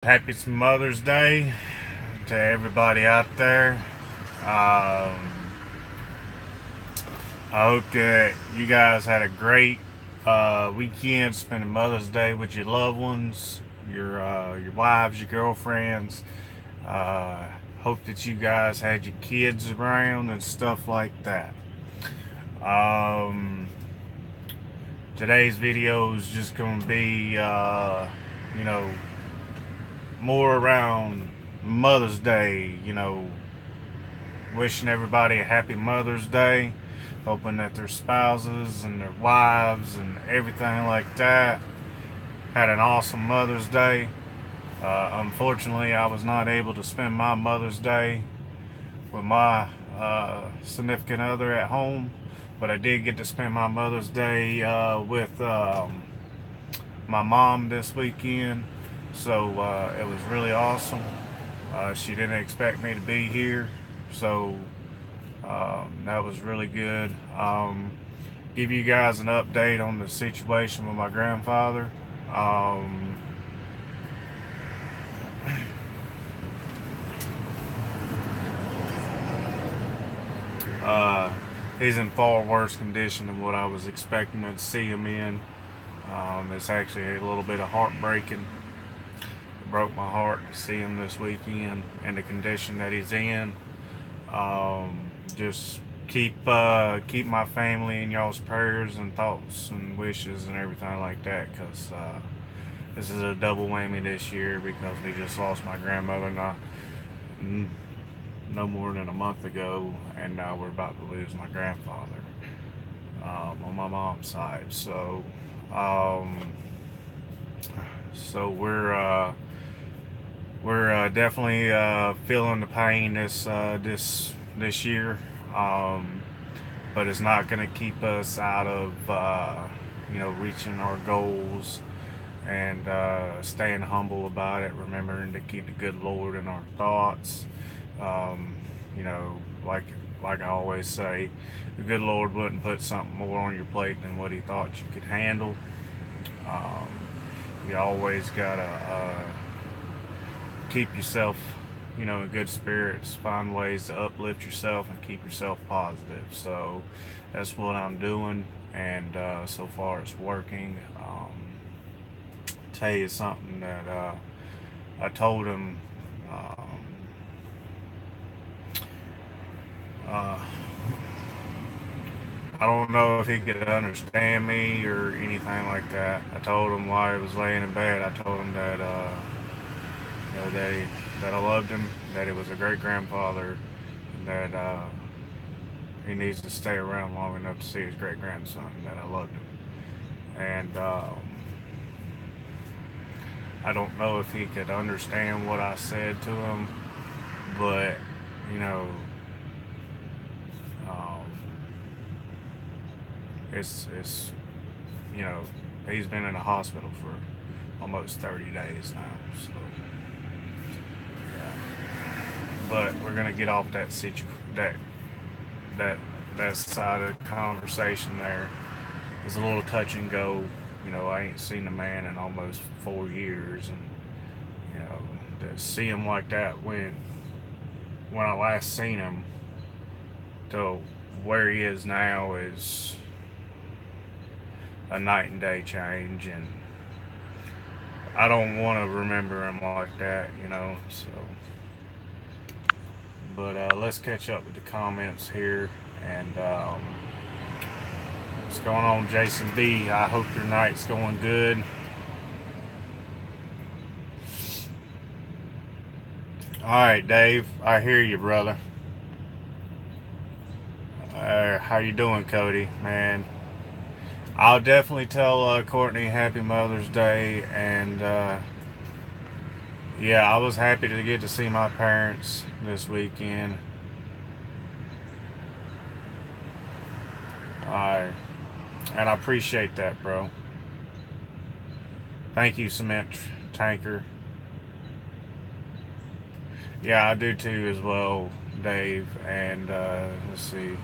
Happy Mother's Day to everybody out there. I hope that you guys had a great weekend spending Mother's Day with your loved ones, your wives, your girlfriends. Uh, Hope that you guys had your kids around and stuff like that. Um, Today's video is just going to be, you know, more around Mother's Day, wishing everybody a happy Mother's Day, hoping that their spouses and their wives and everything like that had an awesome Mother's Day. Unfortunately, I was not able to spend my Mother's Day with my significant other at home, but I did get to spend my Mother's Day with my mom this weekend. So it was really awesome. She didn't expect me to be here, so that was really good. Give you guys an update on the situation with my grandfather. Um, uh, he's in far worse condition than what I was expecting to see him in. It's actually a little bit of heartbreaking. It broke my heart to see him this weekend in the condition that he's in. Just keep my family in y'all's prayers and thoughts and wishes and everything like that, because this is a double whammy this year because we just lost my grandmother not no more than a month ago, and now we're about to lose my grandfather on my mom's side. Um, so we're definitely feeling the pain this year, but it's not going to keep us out of reaching our goals and staying humble about it, remembering to keep the good Lord in our thoughts. Um, you know, like I always say, the good Lord wouldn't put something more on your plate than what He thought you could handle. Um, you always gotta keep yourself, in good spirits. Find ways to uplift yourself and keep yourself positive. So that's what I'm doing, and so far it's working. Tell you something that I told him. Um, uh, I don't know if he could understand me or anything like that. I told him while he was laying in bed. I told him that that I loved him, that he was a great grandfather, and that he needs to stay around long enough to see his great grandson. That I loved him, and I don't know if he could understand what I said to him, but you know, um, it's you know, he's been in the hospital for almost 30 days now. So, yeah. But we're gonna get off that that side of the conversation there. It's a little touch and go. I ain't seen the man in almost 4 years, and you know, to see him like that when I last seen him to where he is now is a night and day change, and I don't want to remember him like that. So, but let's catch up with the comments here, and what's going on, Jason B? I hope your night's going good. All right, Dave. I hear you, brother. How you doing, Cody? Man, I'll definitely tell Courtney Happy Mother's Day, and yeah, I was happy to get to see my parents this weekend. I and I appreciate that, bro. Thank you, Cement Tanker. Yeah, I do too as well, Dave. And let's see.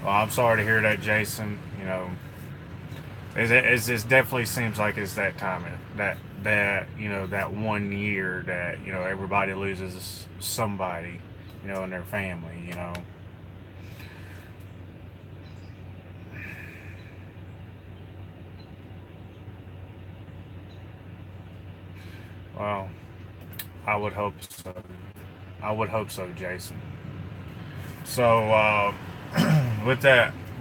Well, I'm sorry to hear that, Jason. It definitely seems like it's that time, that that 1 year that everybody loses somebody, in their family. Well, I would hope so. I would hope so, Jason. So, with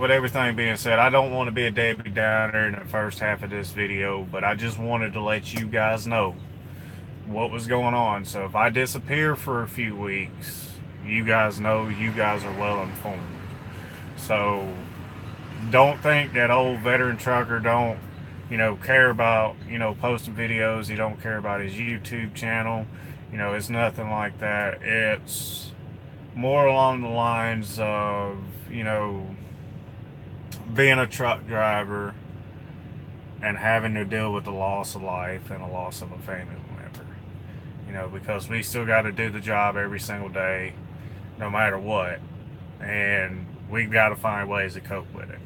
everything being said, I don't want to be a Debbie Downer in the first half of this video, but I just wanted to let you guys know what was going on. So if I disappear for a few weeks, you guys know, you guys are well informed. So don't think that old veteran trucker don't, care about, posting videos. He don't care about his YouTube channel. It's nothing like that. It's more along the lines of, being a truck driver and having to deal with the loss of life and the loss of a family member. Because we still got to do the job every single day, no matter what, and we've got to find ways to cope with it.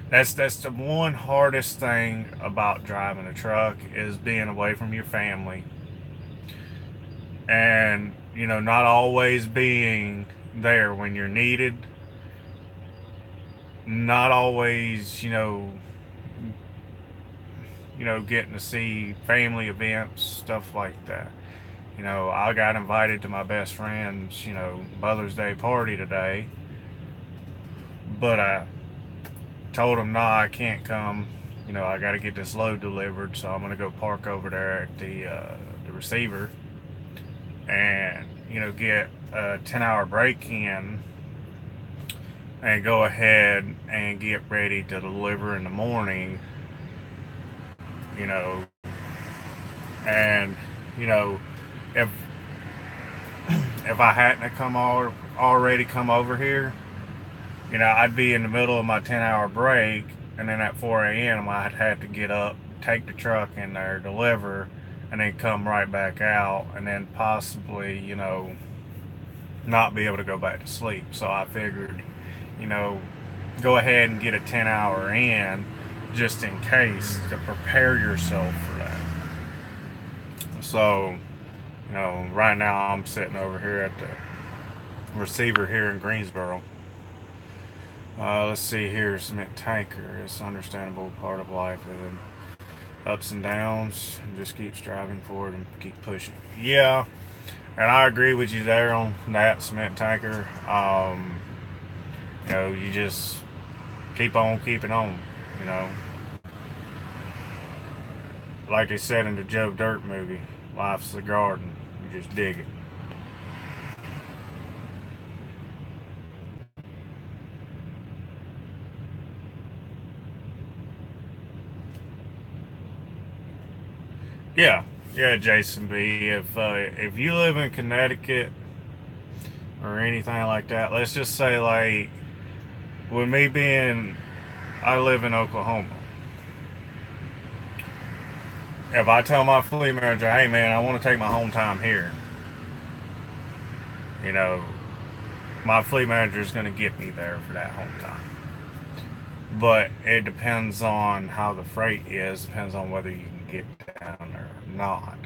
That's the one hardest thing about driving a truck, is being away from your family, and not always being there when you're needed, not always getting to see family events, stuff like that. I got invited to my best friend's, Mother's Day party today, but I told him, no, I can't come. I got to get this load delivered, so I'm going to go park over there at the receiver and, get a 10-hour break in and go ahead and get ready to deliver in the morning, you know, and, if I hadn't already come over here, I'd be in the middle of my 10-hour break, and then at 4 a.m. I'd have to get up, take the truck in there, deliver, and then come right back out, and then possibly, not be able to go back to sleep. So I figured, go ahead and get a 10-hour in just in case, to prepare yourself for that. So, right now I'm sitting over here at the receiver here in Greensboro. Let's see here, cement tanker. It's an understandable part of life, and ups and downs, and just keep striving forward and keep pushing. Yeah, and I agree with you there on that, cement tanker. You just keep on keeping on, like they said in the Joe Dirt movie, life's a garden, you just dig it. Yeah, Jason B. If you live in Connecticut or anything like that, let's just say, like, with me being, I live in Oklahoma. If I tell my fleet manager, hey man, I want to take my home time here, you know, my fleet manager is going to get me there for that home time. But it depends on how the freight is, depends on whether you can get down there or not.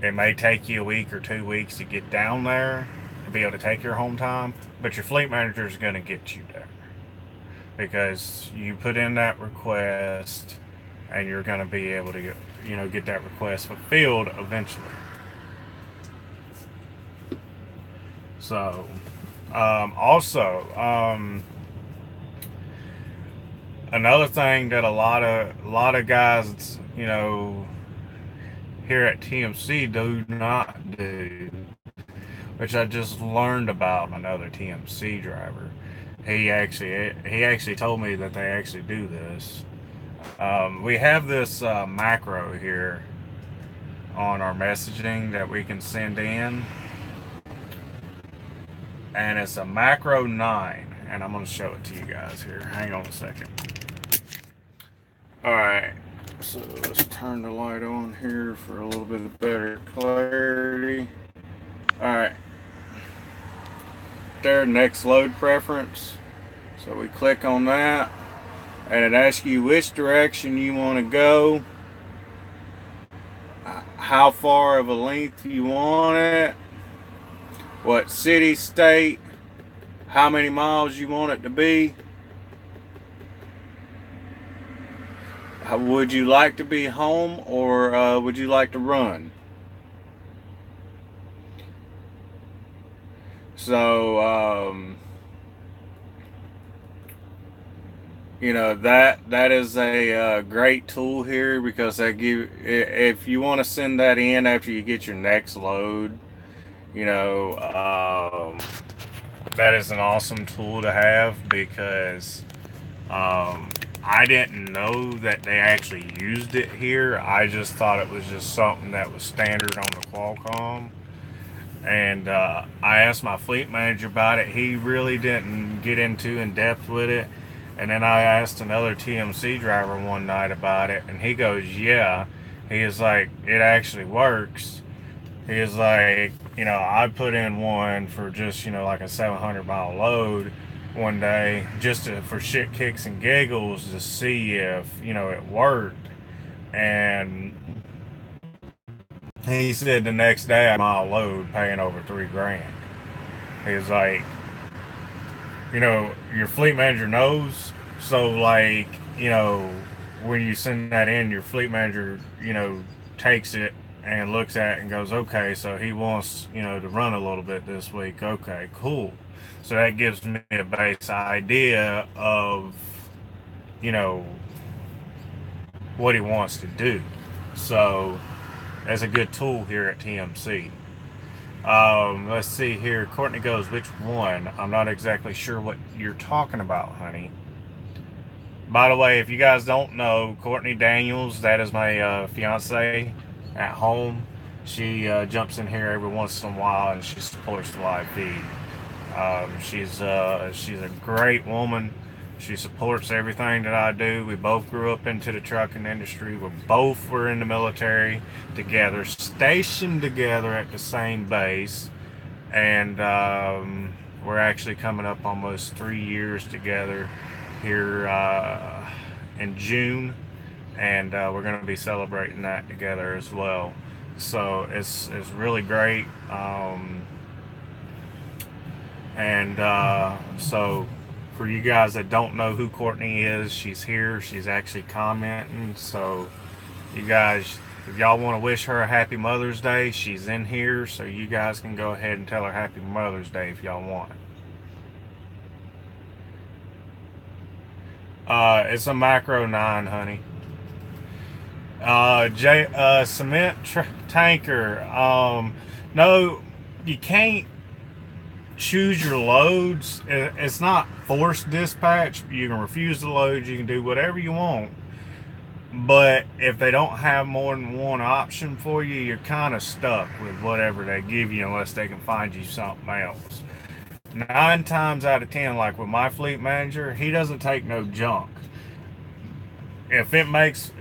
It may take you a week or 2 weeks to get down there to be able to take your home time, but your fleet manager is going to get you there because you put in that request, and you're going to be able to get that request fulfilled eventually. So, also, another thing that a lot of guys, here at TMC do not do, which I just learned about another TMC driver. He actually told me that they actually do this. We have this macro here on our messaging that we can send in, and it's a macro 9, and I'm going to show it to you guys here. Hang on a second. Alright, so let's turn the light on here for a little bit of better clarity. Alright, there, next load preference. So we click on that, and it asks you which direction you want to go, how far of a length you want it, what city, state, how many miles you want it to be. Would you like to be home, or would you like to run? So, that is a great tool here, because they give, if you want to send that in after you get your next load, you know, that is an awesome tool to have, because I didn't know that they actually used it here. I just thought it was just something that was standard on the Qualcomm. And I asked my fleet manager about it. He really didn't get into in depth with it. And then I asked another TMC driver one night about it, and he goes, yeah. He is like, it actually works. He is like, I put in one for just, like a 700-mile load one day, just for shit, kicks, and giggles, to see if, it worked. And he said the next day, I mile load paying over $3,000. He's like, your fleet manager knows. So, like, when you send that in, your fleet manager, takes it and looks at it and goes, okay, so he wants, to run a little bit this week. Okay, cool. So that gives me a base idea of, what he wants to do. So that's a good tool here at TMC. Let's see here. Courtney goes, which one? I'm not exactly sure what you're talking about, honey. By the way, if you guys don't know, Courtney Daniels, that is my fiance at home. She jumps in here every once in a while, and she supports the live feed. She's a great woman. She supports everything that I do. We both grew up into the trucking industry. We both were in the military together, stationed together at the same base, and we're actually coming up almost 3 years together here in June, and we're going to be celebrating that together as well. So it's really great. So for you guys that don't know who Courtney is, she's here. She's actually commenting. So you guys, if y'all want to wish her a happy Mother's Day, she's in here. So you guys can go ahead and tell her happy Mother's Day if y'all want. It's a Macro 9, honey. Cement tanker. No, you can't choose your loads. It's not forced dispatch. You can refuse the load. You can do whatever you want. But if they don't have more than one option for you, you're kind of stuck with whatever they give you, unless they can find you something else. 9 times out of 10, like with my fleet manager, he doesn't take no junk. If it makes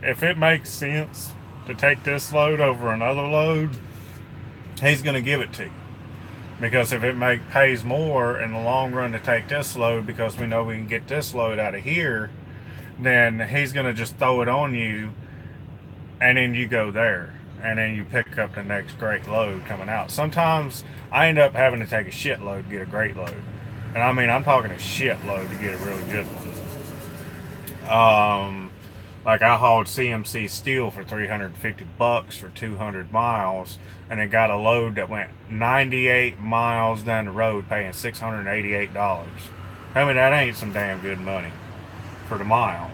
sense to take this load over another load, he's going to give it to you. Because if it pays more in the long run to take this load, because we know we can get this load out of here, then he's going to just throw it on you, and then you go there, and then you pick up the next great load coming out. Sometimes I end up having to take a shitload to get a great load. And I mean, I'm talking a shitload to get a really good one. Like I hauled CMC steel for $350 for 200 miles, and it got a load that went 98 miles down the road paying $688. I mean, that ain't some damn good money for the miles.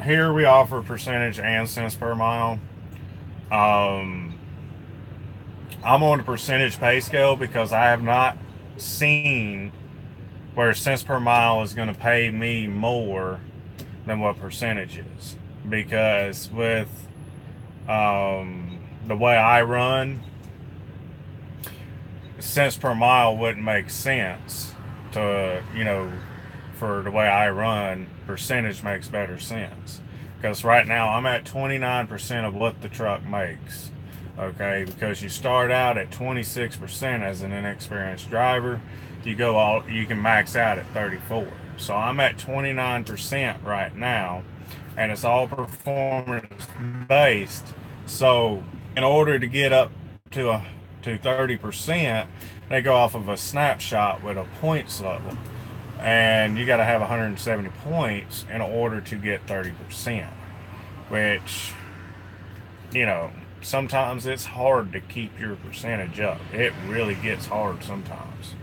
Here we offer percentage and cents per mile. I'm on a percentage pay scale because I have not seen where cents per mile is going to pay me more than what percentage is. Because with the way I run, cents per mile wouldn't make sense to, for the way I run. Percentage makes better sense. because right now I'm at 29% of what the truck makes. Okay, because you start out at 26% as an inexperienced driver, you can max out at 34. So I'm at 29% right now, and it's all performance based. So in order to get up to 30%, they go off of a snapshot with a points level, and you got to have 170 points in order to get 30%, which, you know, sometimes it's hard to keep your percentage up. It really gets hard sometimes.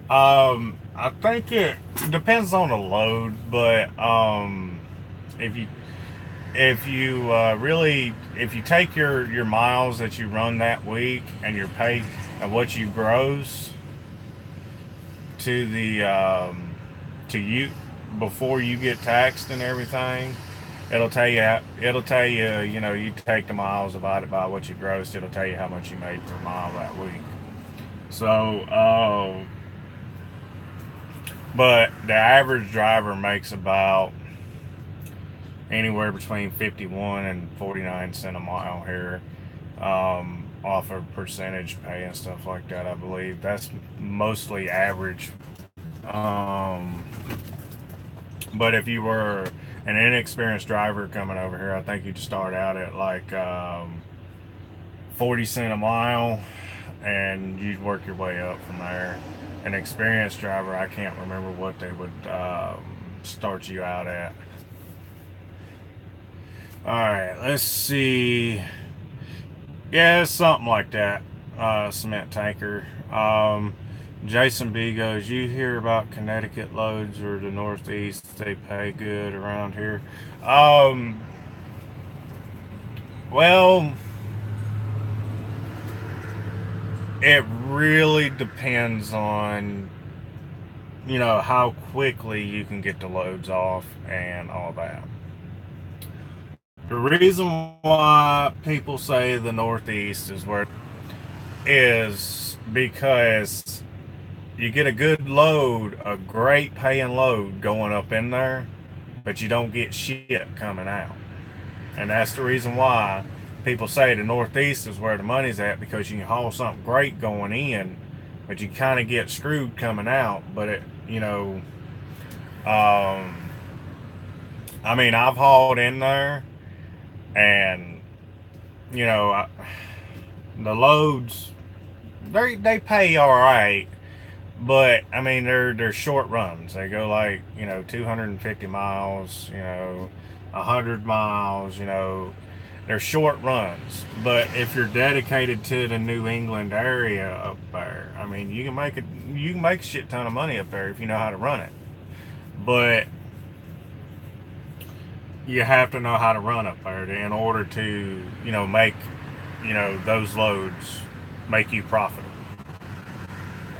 I think it depends on the load, but if you if you take your miles that you run that week and your pay and what you gross to the to you before you get taxed and everything, it'll tell you, you know, you take the miles divided by what you grossed, it'll tell you how much you made per mile that week. So but the average driver makes about anywhere between 51 and 49 cent a mile here, off of percentage pay and stuff like that. I believe that's mostly average. um, but if you were an inexperienced driver coming over here, I think you'd start out at like 40 cent a mile, and you'd work your way up from there. An experienced driver, I can't remember what they would start you out at. All right, let's see. Yeah, it's something like that. Cement tanker. Jason B goes, you hear about Connecticut loads or the Northeast? They pay good around here. Um, well, it really depends on, you know, how quickly you can get the loads off and all that. The reason why people say the Northeast is where is because you get a good load, a great paying load going up in there, but you don't get shit coming out. And that's the reason why people say the Northeast is where the money's at, because you can haul something great going in, but you kind of get screwed coming out. But it, you know, I mean, I've hauled in there, and you know, the loads they pay all right, but I mean they're short runs. They go like, you know, 250 miles, you know, 100 miles, you know. They're short runs, but if you're dedicated to the New England area up there, I mean, you can make a shit ton of money up there if you know how to run it. But you have to know how to run up there in order to, you know, make, you know, those loads make you profitable.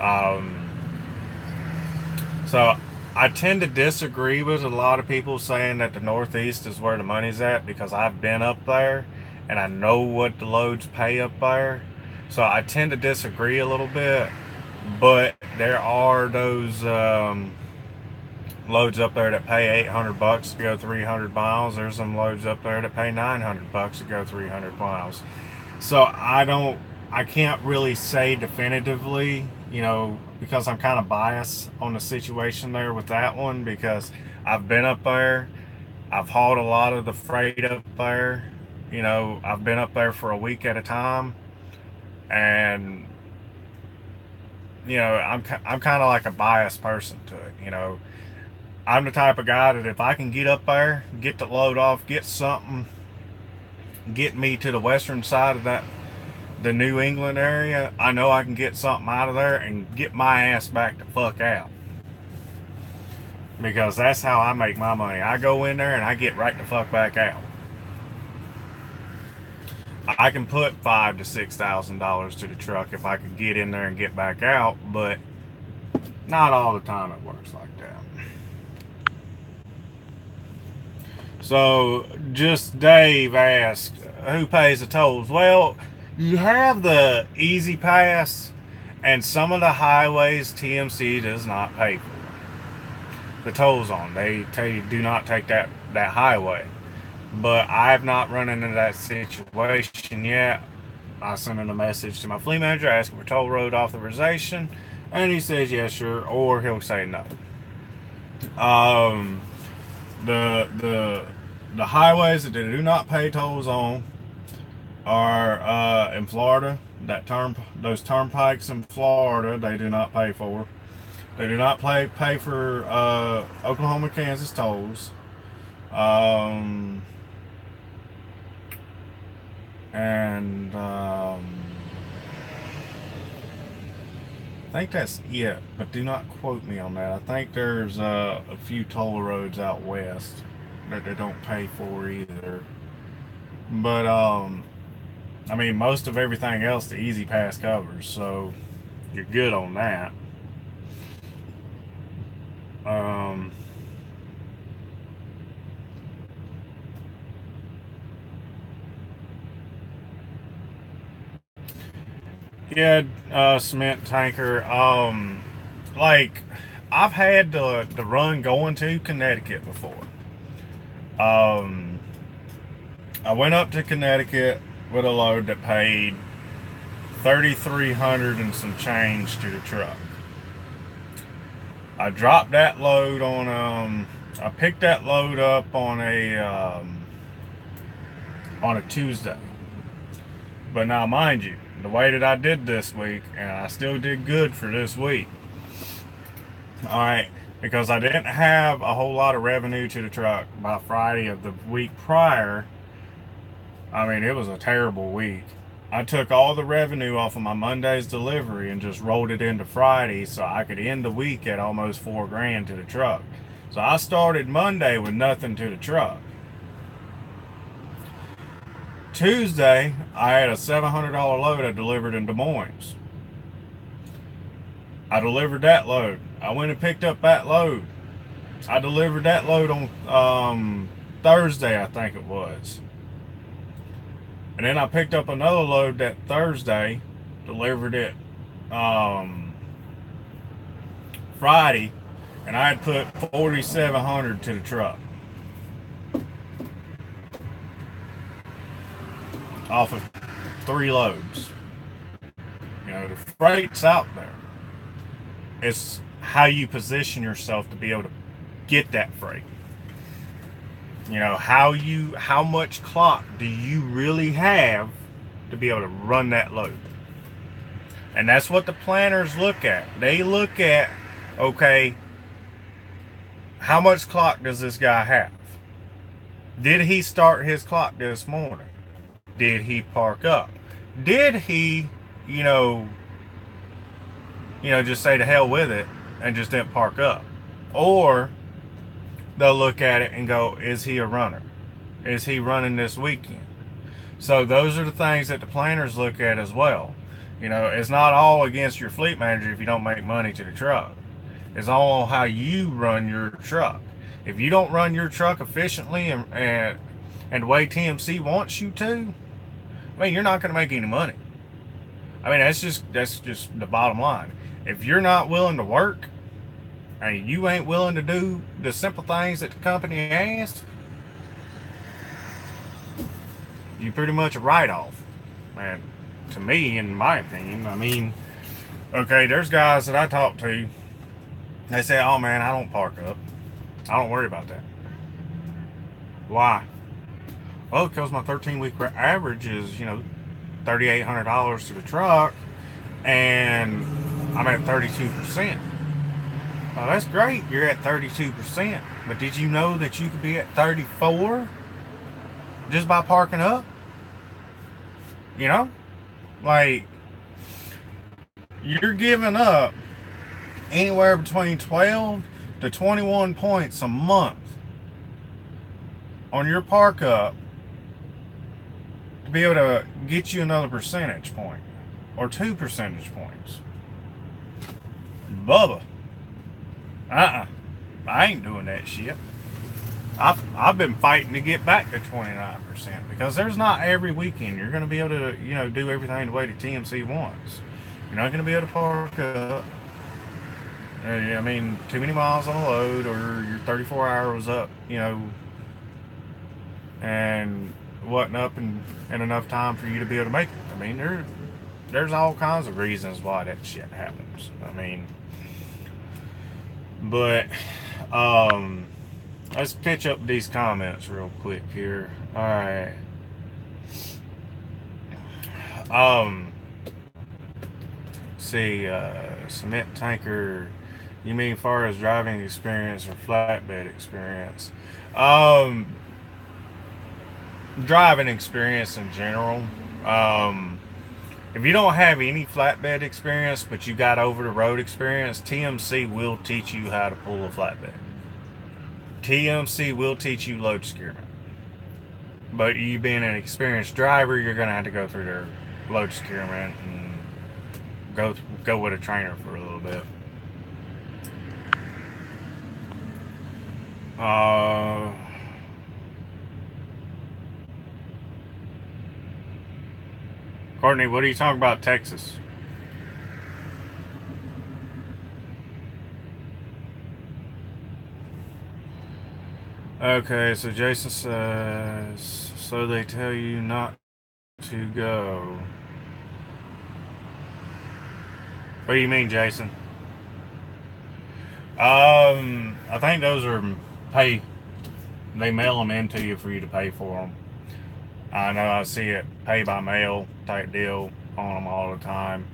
Um, so I tend to disagree with a lot of people saying that the Northeast is where the money's at, because I've been up there and I know what the loads pay up there. So I tend to disagree a little bit, but there are those loads up there that pay 800 bucks to go 300 miles. There's some loads up there that pay 900 bucks to go 300 miles. So I can't really say definitively, you know, because I'm kind of biased on the situation there with that one, because I've been up there. I've hauled a lot of the freight up there. You know, I've been up there for a week at a time, and you know, I'm kind of like a biased person to it. You know, I'm the type of guy that if I can get up there, get the load off, get something, get me to the western side of the New England area, I know I can get something out of there and get my ass back the fuck out. Because that's how I make my money. I go in there and I get right the fuck back out. I can put $5,000 to $6,000 to the truck if I could get in there and get back out, but not all the time it works like that. So, just Dave asked, who pays the tolls? Well, you have the Easy Pass, and some of the highways TMC does not pay for. the tolls on. They tell you do not take that highway. But I have not run into that situation yet. I sent in a message to my fleet manager asking for toll road authorization, and he says yes, sure, or he'll say no. Um, the highways that they do not pay tolls on are in Florida. Those turnpikes in Florida, they do not pay for. They do not pay for Oklahoma, Kansas tolls. And I think that's it, but do not quote me on that. I think there's a few toll roads out west that they don't pay for either. But I mean, most of everything else the Easy Pass covers, so you're good on that. Yeah, cement tanker. Like I've had the run going to Connecticut before. I went up to Connecticut with a load that paid 3,300 and some change to the truck. I dropped that load on I picked that load up on a Tuesday. But now mind you, the way that I did this week, and I still did good for this week. Alright, because I didn't have a whole lot of revenue to the truck by Friday of the week prior. I mean, it was a terrible week. I took all the revenue off of my Monday's delivery and just rolled it into Friday so I could end the week at almost $4,000 to the truck. So I started Monday with nothing to the truck. Tuesday, I had a $700 load I delivered in Des Moines. I delivered that load. I went and picked up that load. I delivered that load on Thursday, I think it was. And then I picked up another load that Thursday, delivered it Friday, and I had put 4,700 to the truck. Off of 3 loads. You know, the freight's out there. It's how you position yourself to be able to get that freight. You know, how much clock do you really have to be able to run that load? And that's what the planners look at. They look at, okay, how much clock does this guy have? Did he start his clock this morning? Did he park up? Did he, just say to hell with it and just didn't park up? Or they'll look at it and go, is he a runner? Is he running this weekend? So those are the things that the planners look at as well. You know, it's not all against your fleet manager if you don't make money to the truck. It's all how you run your truck. If you don't run your truck efficiently and the way TMC wants you to, I mean, you're not going to make any money. I mean, that's just the bottom line. If you're not willing to work, and you ain't willing to do the simple things that the company asks, you pretty much a write-off. And to me, in my opinion, I mean, okay, there's guys that I talk to, they say, oh man, I don't park up. I don't worry about that. Why? Well, because my 13-week average is, $3,800 to the truck, and I'm at 32%. Well, that's great. You're at 32%. But did you know that you could be at 34 just by parking up? Like, you're giving up anywhere between 12 to 21 points a month on your park up to be able to get you another percentage point or 2 percentage points. Bubba. I ain't doing that shit. I've been fighting to get back to 29% because there's not every weekend you're going to be able to, do everything the way the TMC wants. You're not going to be able to park up. I mean, too many miles on the load, or your 34 hour was up, and wasn't up in enough time for you to be able to make it. I mean, there's all kinds of reasons why that shit happens. I mean, but let's pitch up these comments real quick here. All right. See, cement tanker. You mean far as driving experience or flatbed experience? Um, Driving experience in general. Um, if you don't have any flatbed experience, but you got over the road experience, TMC will teach you how to pull a flatbed. TMC will teach you load securement. But you being an experienced driver, you're gonna have to go through their load securement and go with a trainer for a little bit. Courtney, what are you talking about, Texas? Okay, so Jason says, so they tell you not to go. What do you mean, Jason? I think those are pay. They mail them into you for you to pay for them. I know I see it pay by mail type deal on them all the time,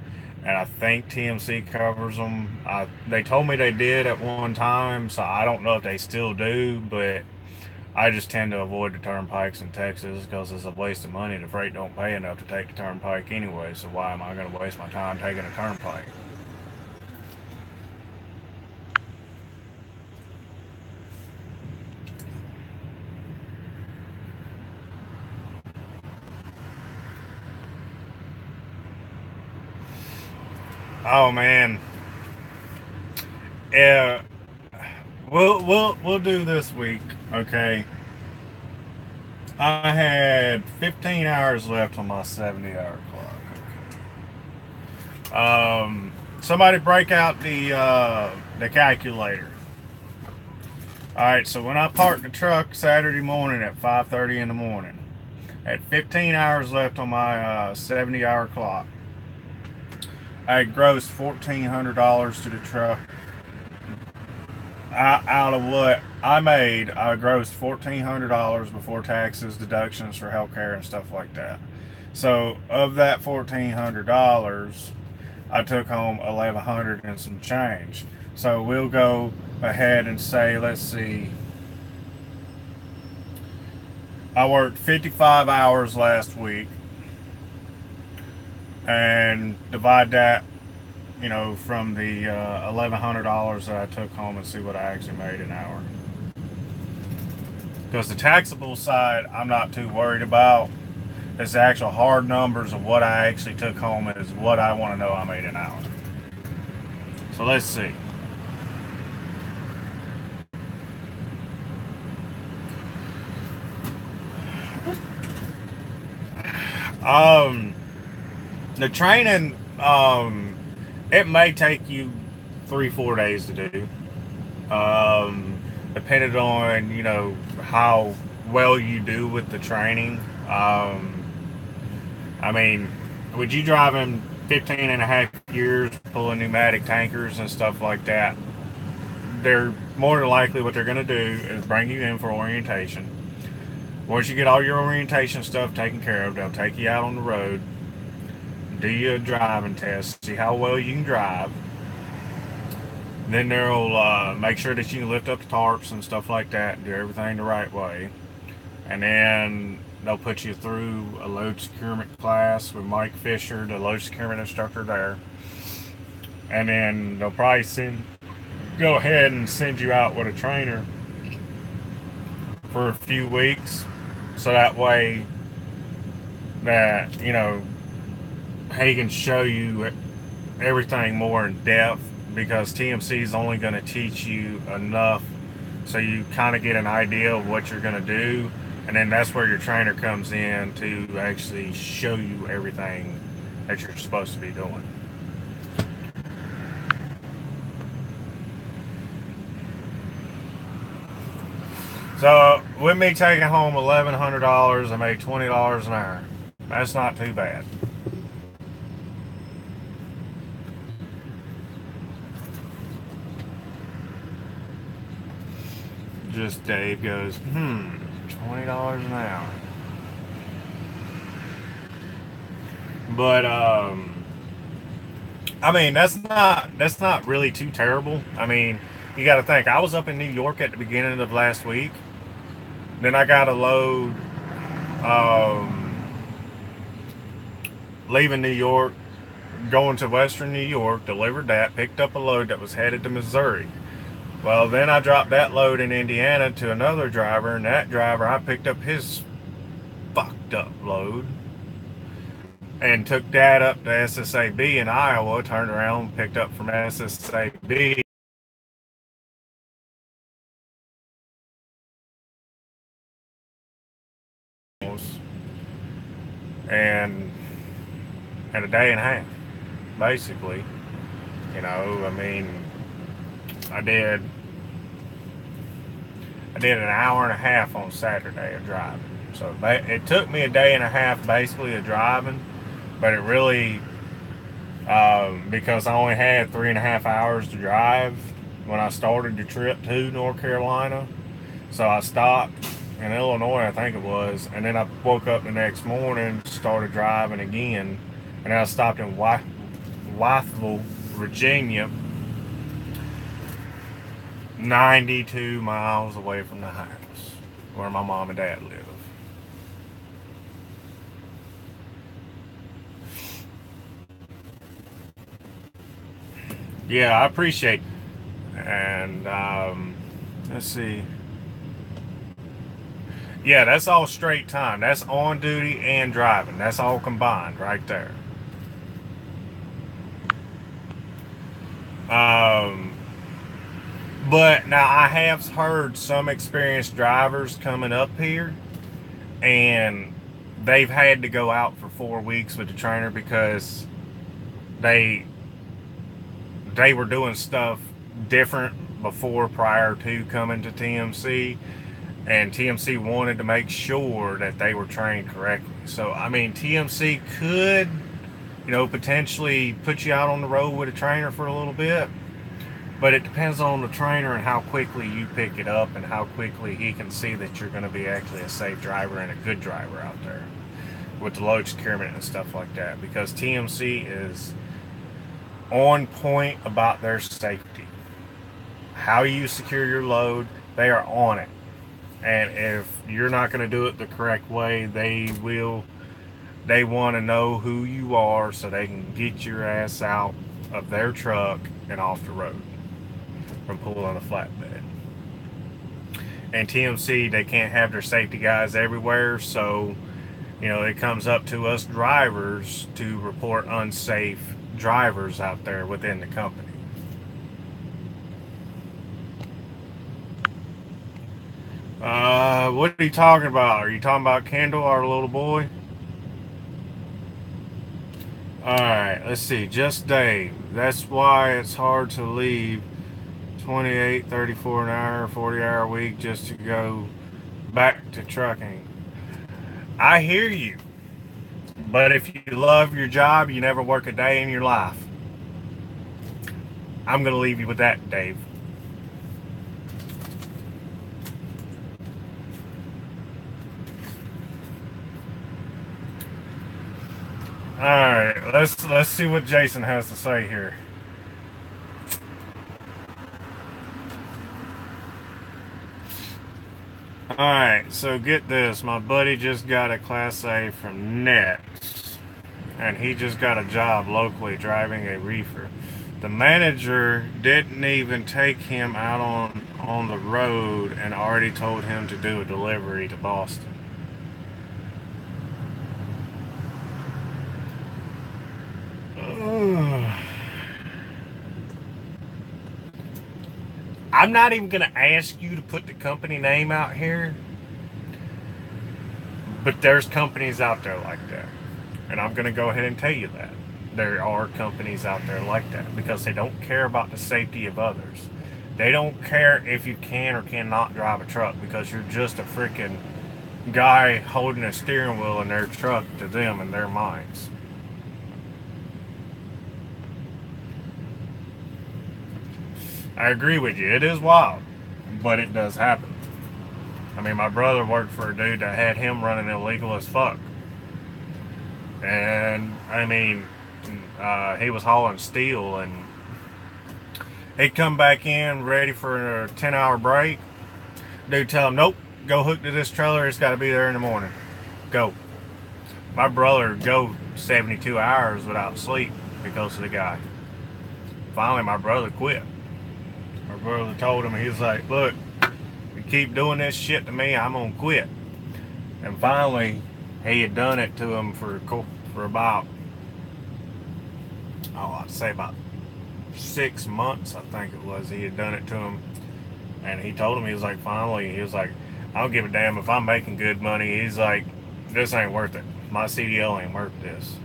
and I think TMC covers them. They told me they did at one time, so I don't know if they still do, but I just tend to avoid the turnpikes in Texas because it's a waste of money. The freight don't pay enough to take the turnpike anyway, so why am I going to waste my time taking a turnpike? Oh man, yeah. We'll do this week, okay? I had 15 hours left on my 70-hour clock. Somebody break out the calculator. All right, so when I parked the truck Saturday morning at 5:30 in the morning, I had 15 hours left on my 70-hour clock. I had grossed $1,400 to the truck. Out of what I made, I grossed $1,400 before taxes, deductions for healthcare and stuff like that. So of that $1,400, I took home $1,100 and some change. So we'll go ahead and say, let's see, I worked 55 hours last week, and divide that, from the $1,100 that I took home, and see what I actually made an hour. Because the taxable side, I'm not too worried about. It's the actual hard numbers of what I actually took home is what I want to know I made an hour. So let's see. The training, it may take you 3-4 days to do, depending on how well you do with the training. I mean, with you driving 15 and a half years, pulling pneumatic tankers and stuff like that, they're more than likely what they're going to do is bring you in for orientation. Once you get all your orientation stuff taken care of, they'll take you out on the road, do you a driving test, see how well you can drive. Then they'll make sure that you can lift up the tarps and stuff like that and do everything the right way. And then they'll put you through a load securement class with Mike Fisher, the load securement instructor there. And then they'll probably go ahead and send you out with a trainer for a few weeks. So that way that, he can show you everything more in depth, because TMC is only going to teach you enough so you kind of get an idea of what you're going to do, and then that's where your trainer comes in to actually show you everything that you're supposed to be doing. So with me taking home $1,100, I made $20 an hour. That's not too bad. Just Dave goes, $20 an hour. But I mean that's not really too terrible. I mean, you got to think I was up in New York at the beginning of last week. Then I got a load um, leaving New York, going to Western New York, delivered that, picked up a load that was headed to Missouri. Well, then I dropped that load in Indiana to another driver, and that driver, I picked up his fucked up load and took that up to SSAB in Iowa, turned around, picked up from SSAB. And in a day and a half, basically. I mean, I did I did an hour and a half on Saturday of driving. So it took me a day and a half basically of driving, but it really, because I only had 3.5 hours to drive when I started the trip to North Carolina. So I stopped in Illinois, I think it was, and then I woke up the next morning, started driving again, and then I stopped in Wytheville, Virginia, 92 miles away from the house where my mom and dad live. Yeah, I appreciate it. And let's see. Yeah, that's all straight time. That's on duty and driving. That's all combined right there. Um, but now I have heard some experienced drivers coming up here, and they've had to go out for 4 weeks with the trainer because they they were doing stuff different before prior to coming to TMC, and TMC wanted to make sure that they were trained correctly. So I mean, TMC could, potentially put you out on the road with a trainer for a little bit, but it depends on the trainer and how quickly you pick it up and how quickly he can see that you're going to be actually a safe driver and a good driver out there with the load securement and stuff like that, because TMC is on point about their safety. How you secure your load, they are on it. And if you're not going to do it the correct way, they want to know who you are so they can get your ass out of their truck and off the road from pulling a flatbed. And TMC, they can't have their safety guys everywhere, so it comes up to us drivers to report unsafe drivers out there within the company. What are you talking about? Are you talking about Kendall, our little boy? Alright, let's see. Just Dave. That's why it's hard to leave 28, 34 an hour, 40-hour week just to go back to trucking. I hear you. But if you love your job, you never work a day in your life. I'm going to leave you with that, Dave. All right, let's see what Jason has to say here. All right, so get this. My buddy just got a Class A from Next, and he just got a job locally driving a reefer. The manager didn't even take him out on the road and already told him to do a delivery to Boston. I'm not even going to ask you to put the company name out here, but there's companies out there like that. And I'm going to go ahead and tell you that. There are companies out there like that because they don't care about the safety of others. They don't care if you can or cannot drive a truck because you're just a freaking guy holding a steering wheel in their truck to them in their minds. I agree with you. It is wild, but it does happen. I mean, my brother worked for a dude that had him running illegal as fuck. And, I mean, he was hauling steel, and he'd come back in ready for a 10-hour break. Dude tell him, nope, go hook to this trailer. It's got to be there in the morning. Go. My brother would go 72 hours without sleep because of the guy. Finally, my brother quit. My brother told him, he was like, look, you keep doing this shit to me, I'm going to quit. And finally, he had done it to him for about, I'd say about 6 months, I think it was. He had done it to him. And he told him, he was like, finally, he was like, I don't give a damn if I'm making good money. He's like, this ain't worth it. My CDL ain't worth this.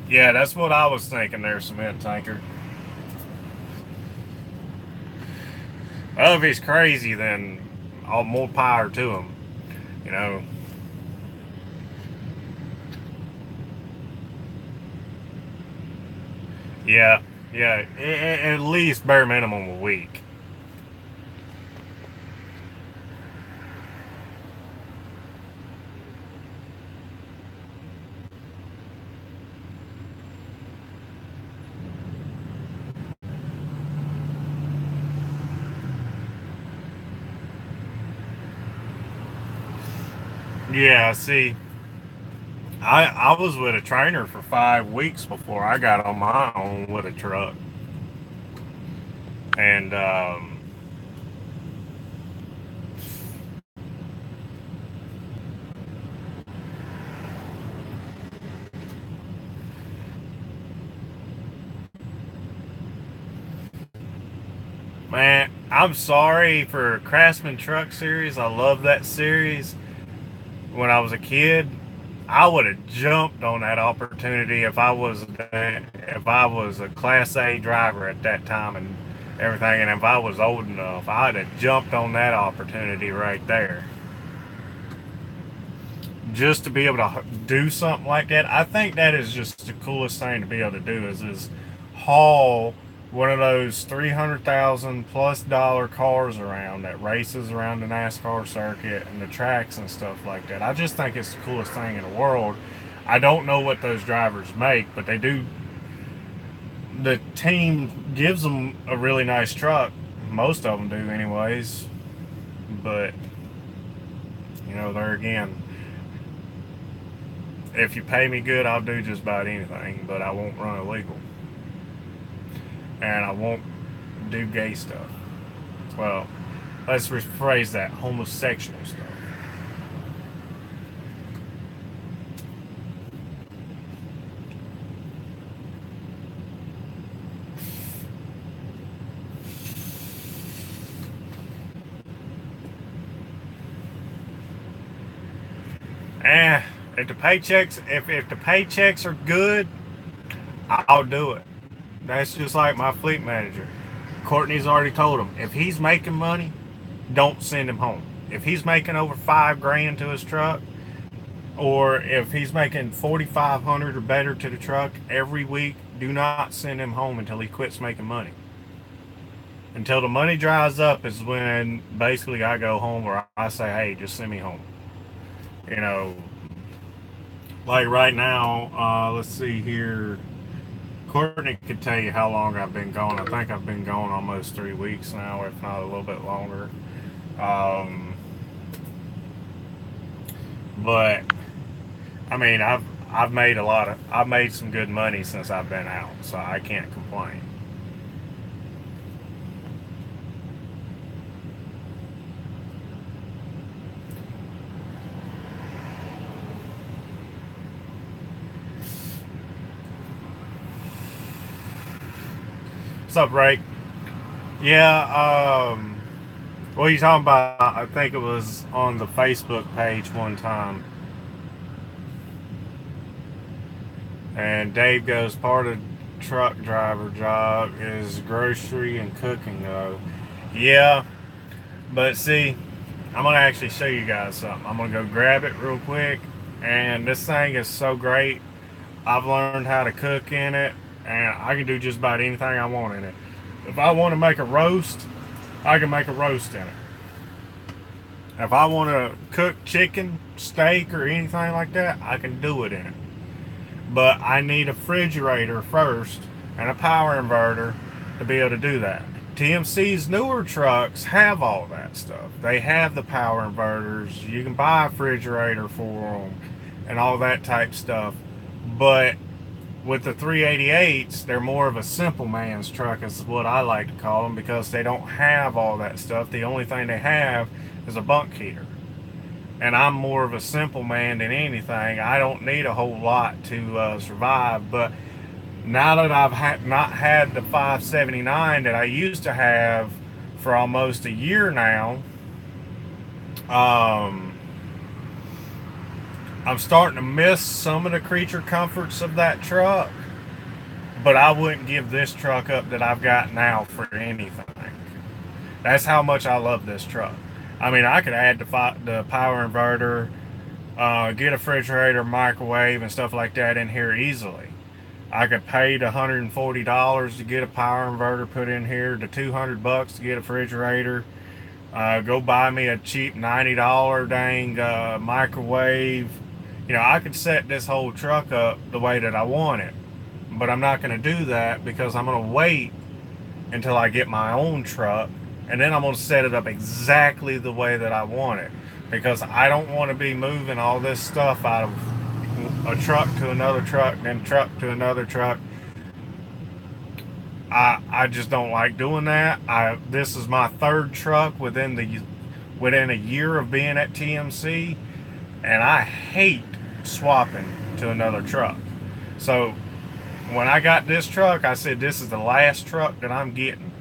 Yeah, that's what I was thinking there, cement tanker. Well, if he's crazy, then all more power to him. You know. Yeah, yeah. At least bare minimum a week. Yeah, see, I was with a trainer for 5 weeks before I got on my own with a truck, and man, I'm sorry for Craftsman Truck Series. I love that series. When I was a kid, I would have jumped on that opportunity if I was a Class A driver at that time and everything, and if I was old enough, I'd have jumped on that opportunity right there. Just to be able to do something like that, I think that is just the coolest thing to be able to do is haul one of those 300,000 plus dollar cars around that races around the NASCAR circuit and the tracks and stuff like that. I just think it's the coolest thing in the world. I don't know what those drivers make, but they do. The team gives them a really nice truck. Most of them do, anyways. But there again, if you pay me good, I'll do just about anything, but I won't run illegal. And I won't do gay stuff. Well, let's rephrase that, homosexual stuff. Eh, if the paychecks are good, I'll do it. That's just like my fleet manager. Courtney's already told him, if he's making money, don't send him home. If he's making over $5,000 to his truck, or if he's making 4,500 or better to the truck every week, do not send him home until he quits making money. Until the money dries up is when basically I go home, or I say, hey, just send me home. You know, like right now, let's see here. Courtney could tell you how long I've been gone. I think I've been gone almost 3 weeks now, if not a little bit longer. But I mean, I've made some good money since I've been out, so I can't complain. What's up, Ray? Yeah, What are you talking about? I think it was on the Facebook page one time. And Dave goes, part of truck driver job is grocery and cooking though. Yeah, but see, I'm gonna actually show you guys something. I'm gonna go grab it real quick, and this thing is so great. I've learned how to cook in it, and I can do just about anything I want in it. If I want to make a roast, I can make a roast in it. If I want to cook chicken, steak, or anything like that, I can do it in it. But I need a refrigerator first and a power inverter to be able to do that. TMC's newer trucks have all that stuff. They have the power inverters. You can buy a refrigerator for them and all that type stuff. But with the 388s, they're more of a simple man's truck, is what I like to call them, because they don't have all that stuff. The only thing they have is a bunk heater. And I'm more of a simple man than anything. I don't need a whole lot to survive. But now that I've not had the 579 that I used to have for almost a year now, I'm starting to miss some of the creature comforts of that truck. But I wouldn't give this truck up that I've got now for anything. That's how much I love this truck. I mean, I could add the power inverter, get a refrigerator, microwave, and stuff like that in here easily. I could pay the $140 to get a power inverter put in here, the $200 to get a refrigerator, go buy me a cheap $90 dang microwave. You know, I could set this whole truck up the way that I want it. But I'm not going to do that, because I'm going to wait until I get my own truck, and then I'm going to set it up exactly the way that I want it, because I don't want to be moving all this stuff out of a truck to another truck, then truck to another truck. I just don't like doing that. This is my third truck within a year of being at TMC, and I hate swapping to another truck. So when I got this truck, I said this is the last truck that I'm getting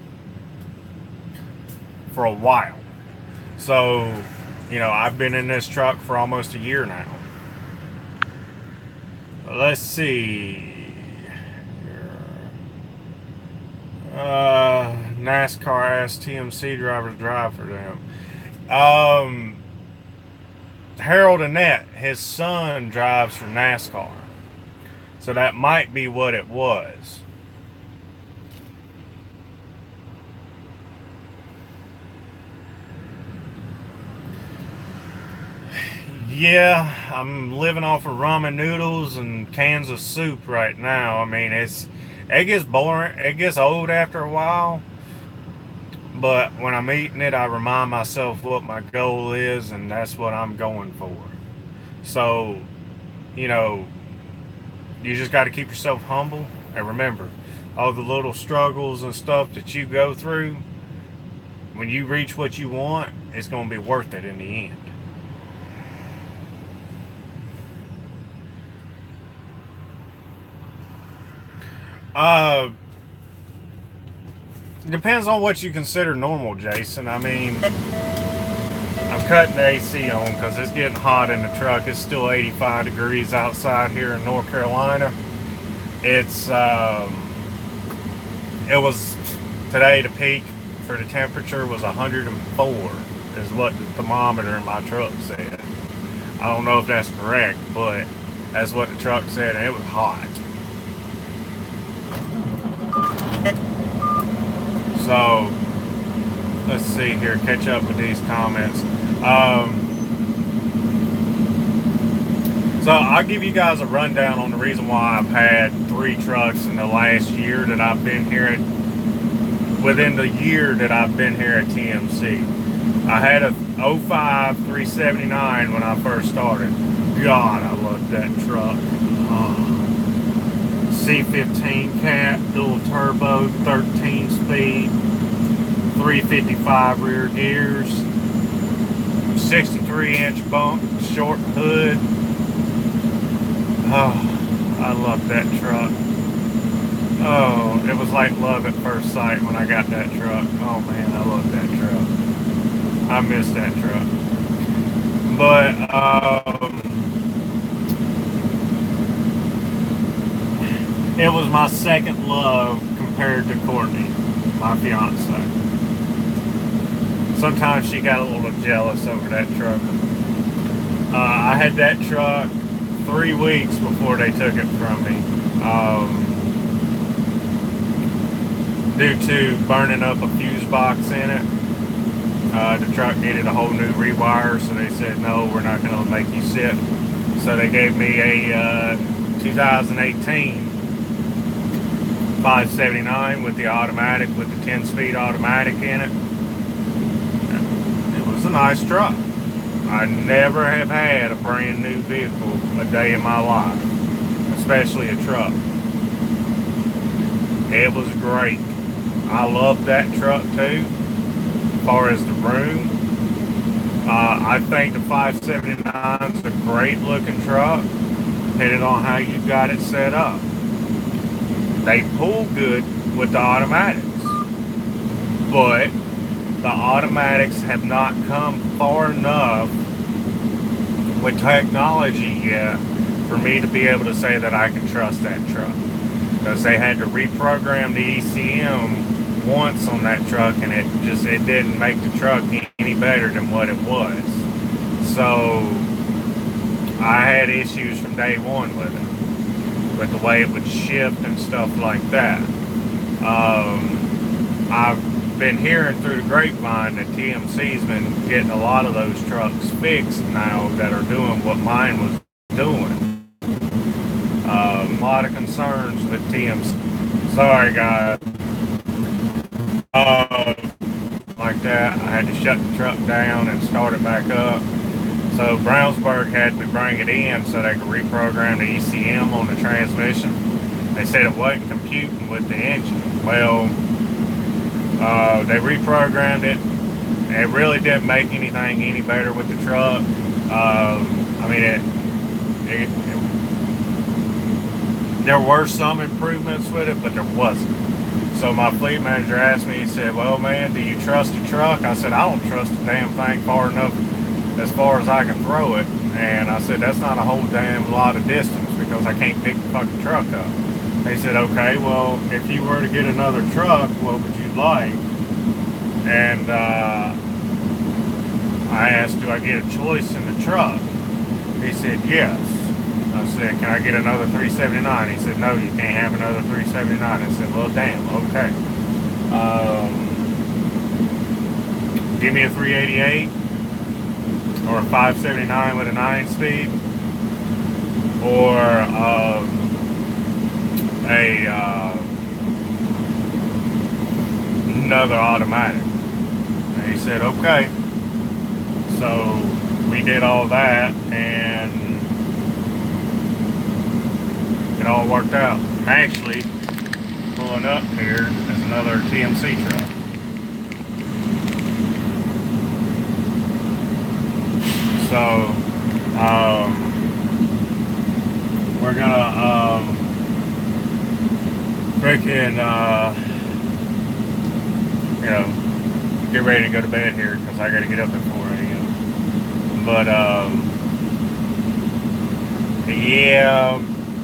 for a while. So, you know, I've been in this truck for almost a year now. Let's see. NASCAR asked TMC drivers drive for them. Harold Annette, his son, drives for NASCAR. So that might be what it was. Yeah, I'm living off of ramen noodles and cans of soup right now. I mean, it gets boring. It gets old after a while. But when I'm eating it, I remind myself what my goal is, and that's what I'm going for. So, you know, you just got to keep yourself humble, and remember, all the little struggles and stuff that you go through, when you reach what you want, it's going to be worth it in the end. Depends on what you consider normal, Jason. I mean, I'm cutting the AC on because it's getting hot in the truck. It's still 85 degrees outside here in North Carolina. It was today, the peak for the temperature was 104 is what the thermometer in my truck said. I don't know if that's correct, but that's what the truck said, and it was hot. So let's see here, catch up with these comments. So I'll give you guys a rundown on the reason why I've had 3 trucks in the last year that I've been here within the year that I've been here at TMC. I had a 05 379 when I first started. God, I love that truck. C15 cat, dual turbo, 13 speed, 355 rear gears, 63-inch bump, short hood. Oh, I love that truck. Oh, it was like love at first sight when I got that truck. Oh man, I love that truck. I miss that truck. But it was my second love compared to Courtney, my fiance. Sometimes she got a little jealous over that truck. I had that truck 3 weeks before they took it from me. Due to burning up a fuse box in it. The truck needed a whole new rewire, so they said, no, we're not going to make you sit. So they gave me a 2018 579 with the automatic, with the 10-speed automatic in it. It was a nice truck. I never have had a brand new vehicle a day in my life, especially a truck. It was great. I loved that truck too. As far as the room, I think the 579 is a great looking truck, depending on how you got it set up. They pull good with the automatics, but the automatics have not come far enough with technology yet for me to be able to say that I can trust that truck, because they had to reprogram the ECM once on that truck, and it didn't make the truck any better than what it was. So I had issues from day one with it, with the way it would shift and stuff like that. I've been hearing through the grapevine that TMC's been getting a lot of those trucks fixed now that are doing what mine was doing. A lot of concerns with TMC. Sorry guys. Like that, I had to shut the truck down and start it back up. So Brownsburg had me bring it in so they could reprogram the ECM on the transmission. They said it wasn't computing with the engine. Well, they reprogrammed it. It really didn't make anything any better with the truck. I mean, there were some improvements with it, but there wasn't. So my fleet manager asked me, he said, well, man, do you trust the truck? I said, I don't trust the damn thing far enough as far as I can throw it. And I said, that's not a whole damn lot of distance because I can't pick the fucking truck up. They said, okay, well, if you were to get another truck, what would you like? And I asked, do I get a choice in the truck? He said, yes. I said, can I get another 379? He said, no, you can't have another 379. I said, well, damn, okay. Give me a 388 or a 579 with a 9-speed, or another automatic. And he said, okay. So we did all that, and it all worked out. Actually, pulling up here is another TMC truck. So, we're gonna freaking get ready to go to bed here because I gotta get up at 4 a.m. But yeah,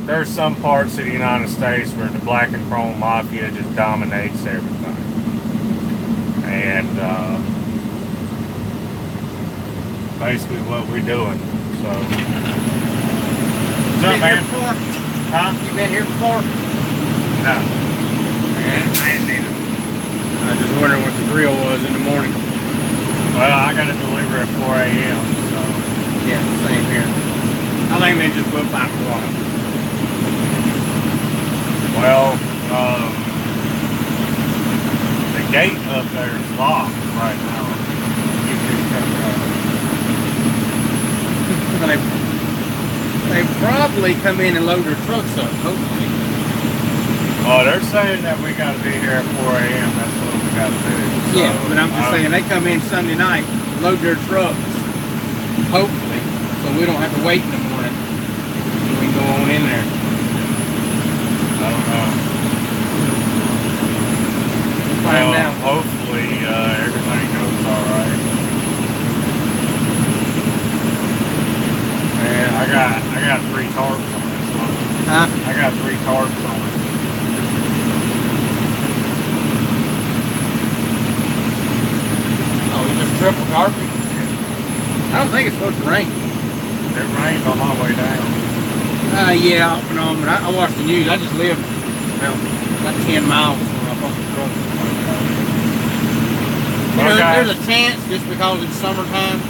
there's some parts of the United States where the black and chrome mafia just dominates everything. And basically what we're doing. So, what's up, man? Before? Huh? You been here before? No. Man, I ain't either. I was just wondering what the grill was in the morning. Well, I got to deliver at 4 a.m. So yeah, same here. I think they just put 5 o'clock. Well, the gate up there is locked right now. They probably come in and load their trucks up, hopefully. Oh, they're saying that we got to be here at 4 a.m. That's what we got to do. So, yeah, but I'm just saying they come in Sunday night, load their trucks, hopefully, so we don't have to wait in the morning. We can go on in there. I don't know. Find out. Hopefully everything goes all right. I got 3 tarps on this one. Huh? I got 3 tarps on it. Oh, you just triple tarping? I don't think it's supposed to rain. It rained on my way down. Yeah, off and on, but I watch the news. I just live, well, about 10 miles from up on the truck. You know, there's a chance just because it's summertime.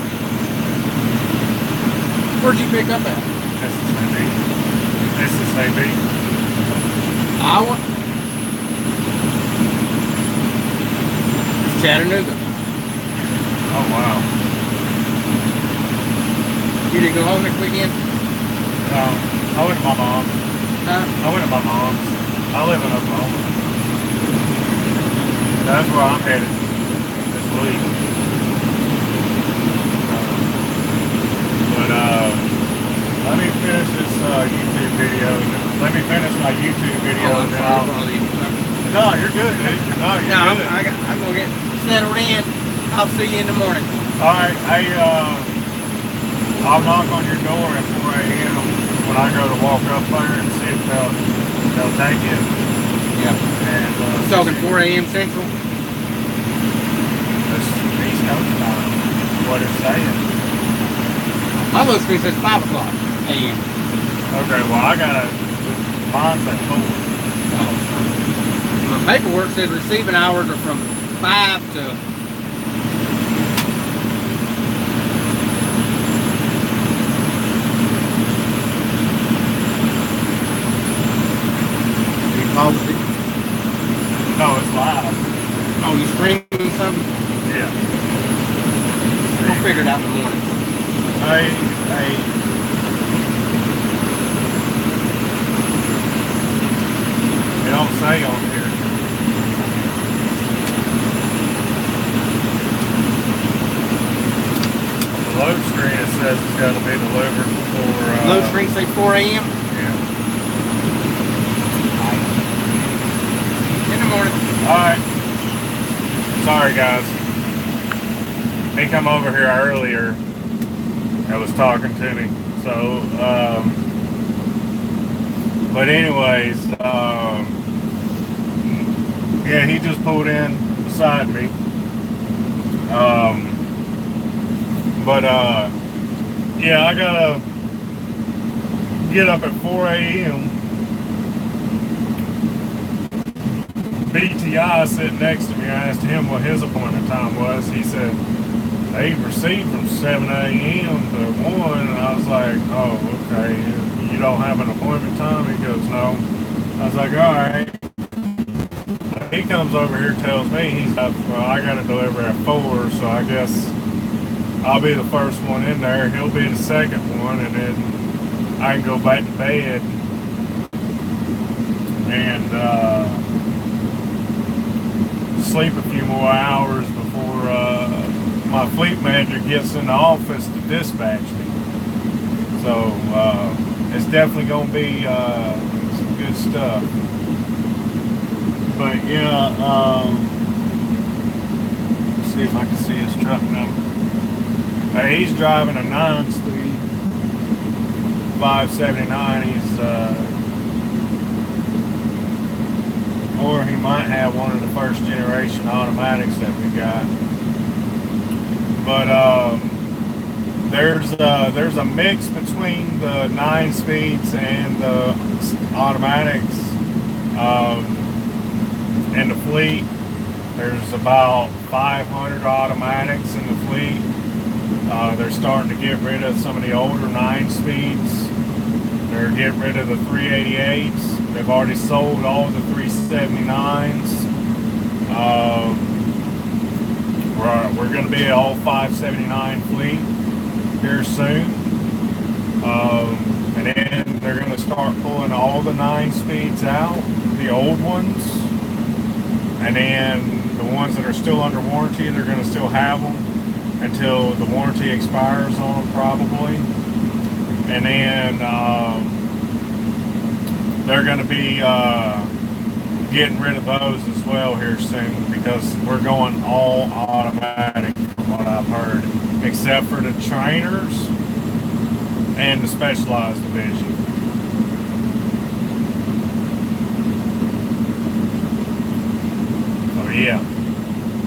Where'd you pick up at? Mississippi. Iowa? Chattanooga. Oh wow. You didn't go home next weekend? I went to my mom's. Huh? I went to my mom's. I live in Oklahoma. That's where I'm headed this week. But let me finish this YouTube video. Let me finish my YouTube video. Oh, and then I'll... No, you're good, dude. No, you're good. I'm gonna get settled in. I'll see you in the morning. All right, I'll knock on your door at 4 a.m. when I go to walk up there and see if they'll take it. Yeah. And Talking 4 a.m. Central. This East Coast time. What it's saying. My little screen says 5 o'clock a.m. Okay, well I gotta. Mine's at 4. My paperwork says receiving hours are from 5 to. Oh, no, it's live. Oh, you streaming something? Yeah. We'll figure it out in the morning. It don't say on here. The load screen, it says it's got to be delivered for... Load screen say 4 a.m.? Yeah. In the morning. Alright. Sorry, guys. He come over here earlier and was talking to me. So, but anyways, yeah, he just pulled in beside me. Yeah, I gotta get up at 4 a.m. BTI sitting next to me. I asked him what his appointment time was. He said they received from 7 a.m. to 1. And I was like, oh, okay. You don't have an appointment time? He goes, no. I was like, all right. He comes over here and tells me, he's like, well, I got to deliver at 4, so I guess I'll be the first one in there. He'll be the second one, and then I can go back to bed and sleep a few more hours before my fleet manager gets in the office to dispatch me. So it's definitely going to be some good stuff. But yeah, let's see if I can see his truck number. He's driving a 9-speed 579. He's or he might have one of the first generation automatics that we got. But there's a mix between the 9 speeds and the automatics in the fleet. There's about 500 automatics in the fleet. They're starting to get rid of some of the older 9 speeds. They're getting rid of the 388s. They've already sold all the 379s. We're going to be an all 579 fleet here soon. And then they're going to start pulling all the 9 speeds out, the old ones. And then the ones that are still under warranty, they're going to still have them until the warranty expires on them probably. And then they're going to be getting rid of those as well here soon, because we're going all automatic from what I've heard, except for the trainers and the Specialized division. So yeah,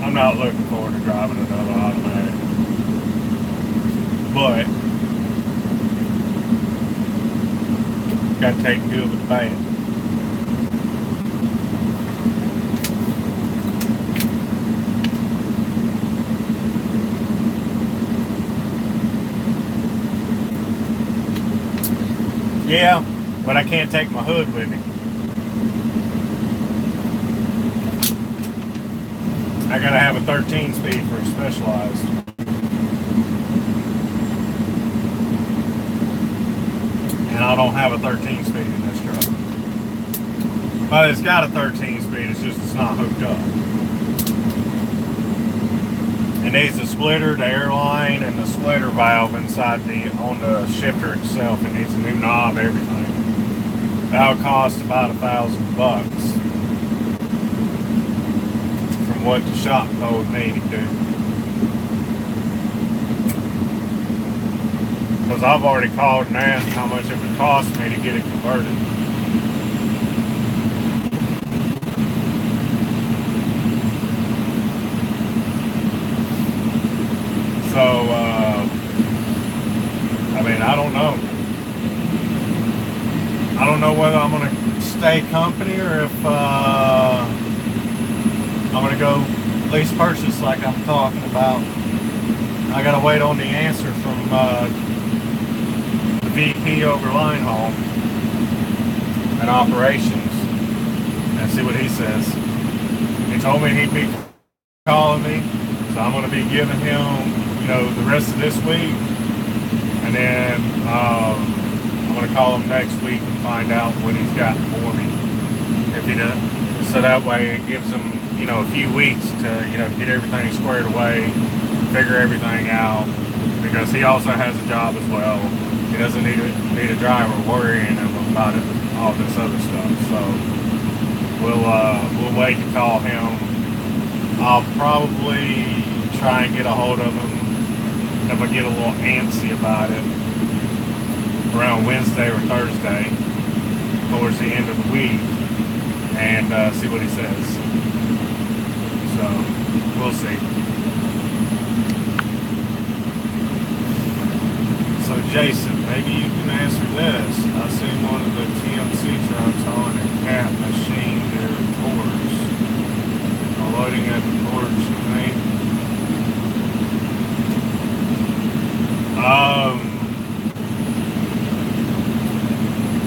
I'm not looking forward to driving another automatic, but got to take good with the bad. Yeah, but I can't take my hood with me. I gotta have a 13 speed for a Specialized. And I don't have a 13 speed in this truck. But it's got a 13 speed, it's not hooked up. It needs the splitter, the airline, and the splitter valve inside on the shifter itself. It needs a new knob, everything. That'll cost about $1,000 from what the shop told me to do. Because I've already called and asked how much it would cost me to get it converted. So, I mean, I don't know. I don't know whether I'm going to stay company or if I'm going to go lease purchase like I'm talking about. I got to wait on the answer from the VP over line haul and operations and see what he says. He told me he'd be calling me, so I'm going to be giving him, the rest of this week, and then I'm going to call him next week and find out what he's got for me, if he does. So that way it gives him, a few weeks to, get everything squared away, figure everything out, because he also has a job as well. He doesn't need a driver worrying him about it, all this other stuff. So we'll wait to call him. I'll probably try and get a hold of him if I get a little antsy about it around Wednesday or Thursday towards the end of the week and see what he says. So we'll see. So Jason, maybe you can answer this. I seen one of the TMC trucks on a cat machine near Tours. Loading at the porch, right?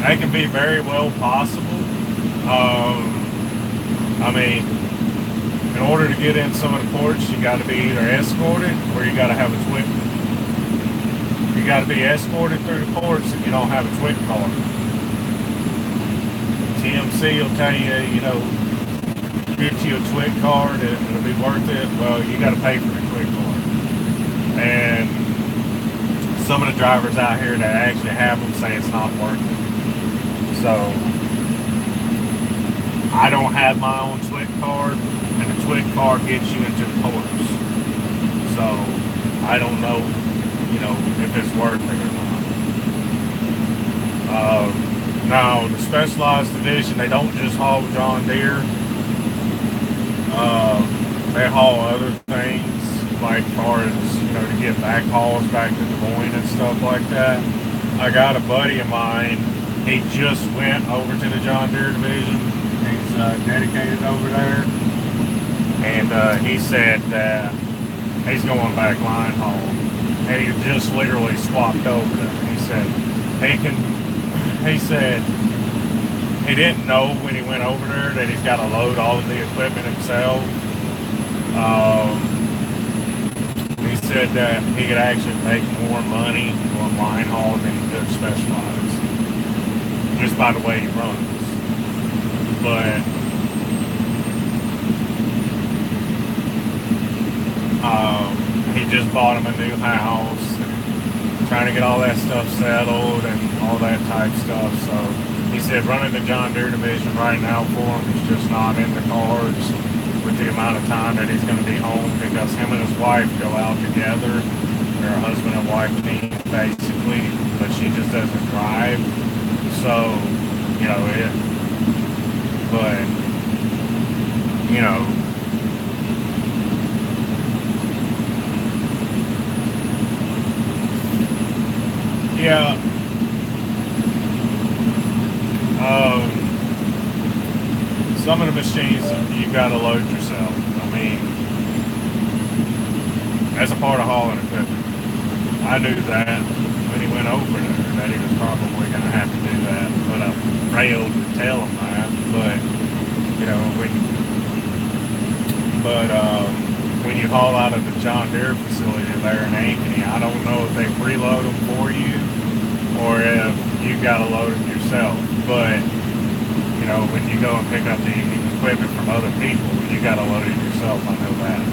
That can be very well possible. I mean, in order to get in some of the ports, you got to be either escorted or you got to have a twit. You got to be escorted through the ports if you don't have a twit card. TMC will tell you, get you a twit card, it'll be worth it. Well, you got to pay for the twit card. And some of the drivers out here that actually have them say it's not worth it. So I don't have my own twit card, and the twit card gets you into the ports. So I don't know, if it's worth it or not. Now, the Specialized division, they don't just haul John Deere. They haul other things, like far as, to get back hauls back to Des Moines and stuff like that. I got a buddy of mine, he just went over to the John Deere division. He's dedicated over there. And he said that he's going back line haul. And he just literally swapped over there. He said he didn't know when he went over there that he's got to load all of the equipment himself. He said that he could actually make more money on line haul than he could Specialized, just by the way he runs. But he just bought him a new house, and trying to get all that stuff settled and all that type stuff. So he said running the John Deere division right now for him is just not in the cards with the amount of time that he's going to be home, because him and his wife go out together They're a husband and wife team, basically, but she just doesn't drive. So, you know, but, you know, yeah, some of the machines you gotta load yourself. I mean, as a part of hauling equipment. I knew that when he went over there that he was probably gonna have to do that, but I failed to tell him that. But you know, when you haul out of the John Deere facility there in Ankeny, I don't know if they preload them for you or if you gotta load them yourself. But you know, when you go and pick up the equipment from other people, you gotta load it yourself. I know that.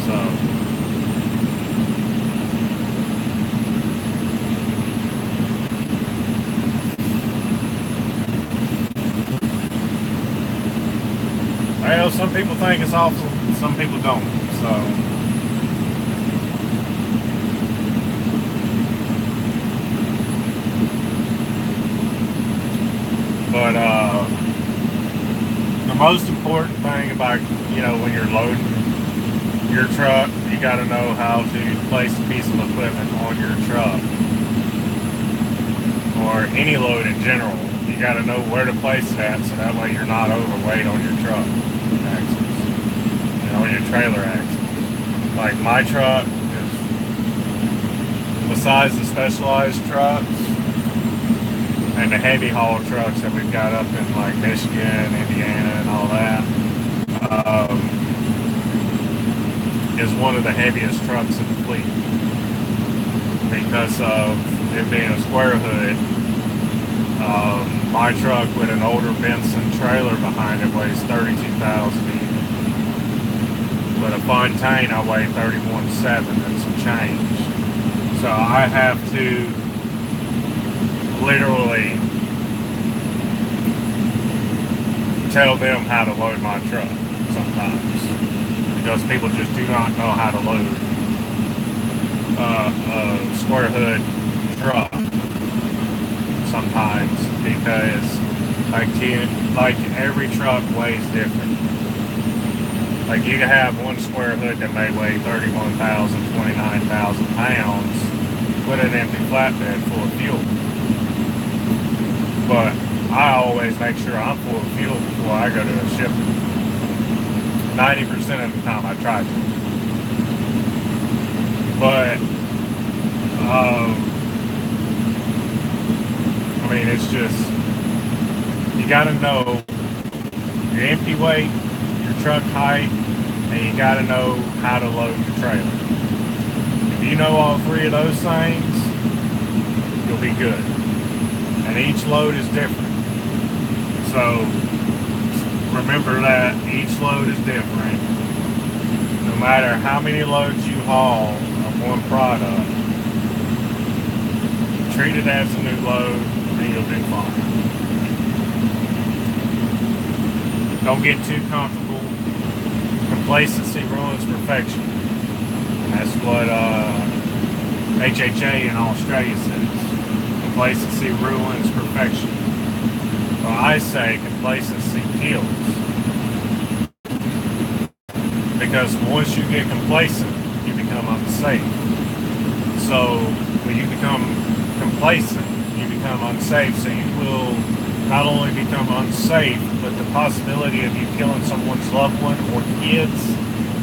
So. Well, some people think it's awesome, some people don't. So. But the most important thing about, you know, when you're loading your truck, you got to know how to place a piece of equipment on your truck, or any load in general. You got to know where to place it at, so that way you're not overweight on your truck axles, you know, on your trailer axles. Like my truck is, besides the specialized trucks and the heavy haul trucks that we've got up in like Michigan, Indiana, and all that, is one of the heaviest trucks in the fleet because of it being a square hood. My truck with an older Benson trailer behind it weighs 32,000 even. With a Fontaine, I weigh 31.7 and some change. So I have to literally tell them how to load my truck sometimes, because people just do not know how to load a square hood truck sometimes, because like every truck weighs different. Like you can have one square hood that may weigh 31,000, 29,000 pounds with an empty flatbed full of fuel. But I always make sure I'm full of fuel before I go to a shipment. 90% of the time I try to. But, I mean, it's just, you gotta know your empty weight, your truck height, and you gotta know how to load your trailer. If you know all three of those things, you'll be good. And each load is different. So remember that each load is different. No matter how many loads you haul of one product, treat it as a new load and you'll do fine. Don't get too comfortable. Complacency ruins perfection. And that's what HHA in Australia says. Complacency ruins perfection. Well, I say complacency kills. Because once you get complacent, you become unsafe. So when you become complacent, you become unsafe. So you will not only become unsafe, but the possibility of you killing someone's loved one or kids,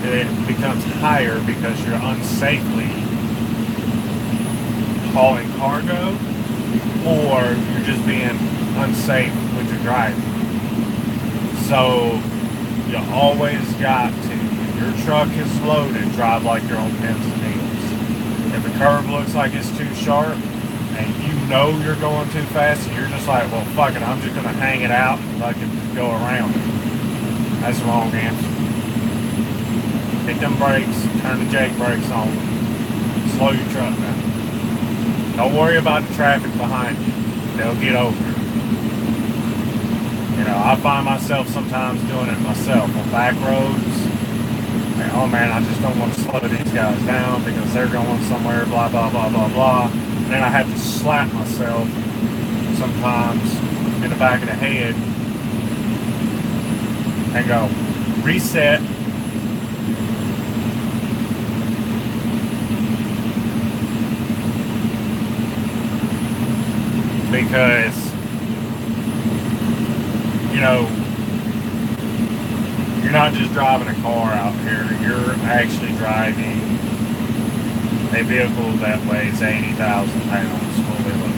it becomes higher because you're unsafely hauling cargo, or you're just being unsafe with your driving. So you always got to, if your truck is loaded, drive like you're on pins and needles. If the curve looks like it's too sharp and you know you're going too fast and you're just like, well, fuck it, I'm just going to hang it out and I can go around it. That's the wrong answer. Hit them brakes, turn the Jake brakes on, slow your truck down. Don't worry about the traffic behind you. They'll get over it. You know, I find myself sometimes doing it myself on back roads, oh man, I just don't want to slow these guys down because they're going somewhere, blah, blah, blah, blah, blah. And then I have to slap myself sometimes in the back of the head and go, reset. Because, you know, you're not just driving a car out here, you're actually driving a vehicle that weighs 80,000 pounds fully loaded.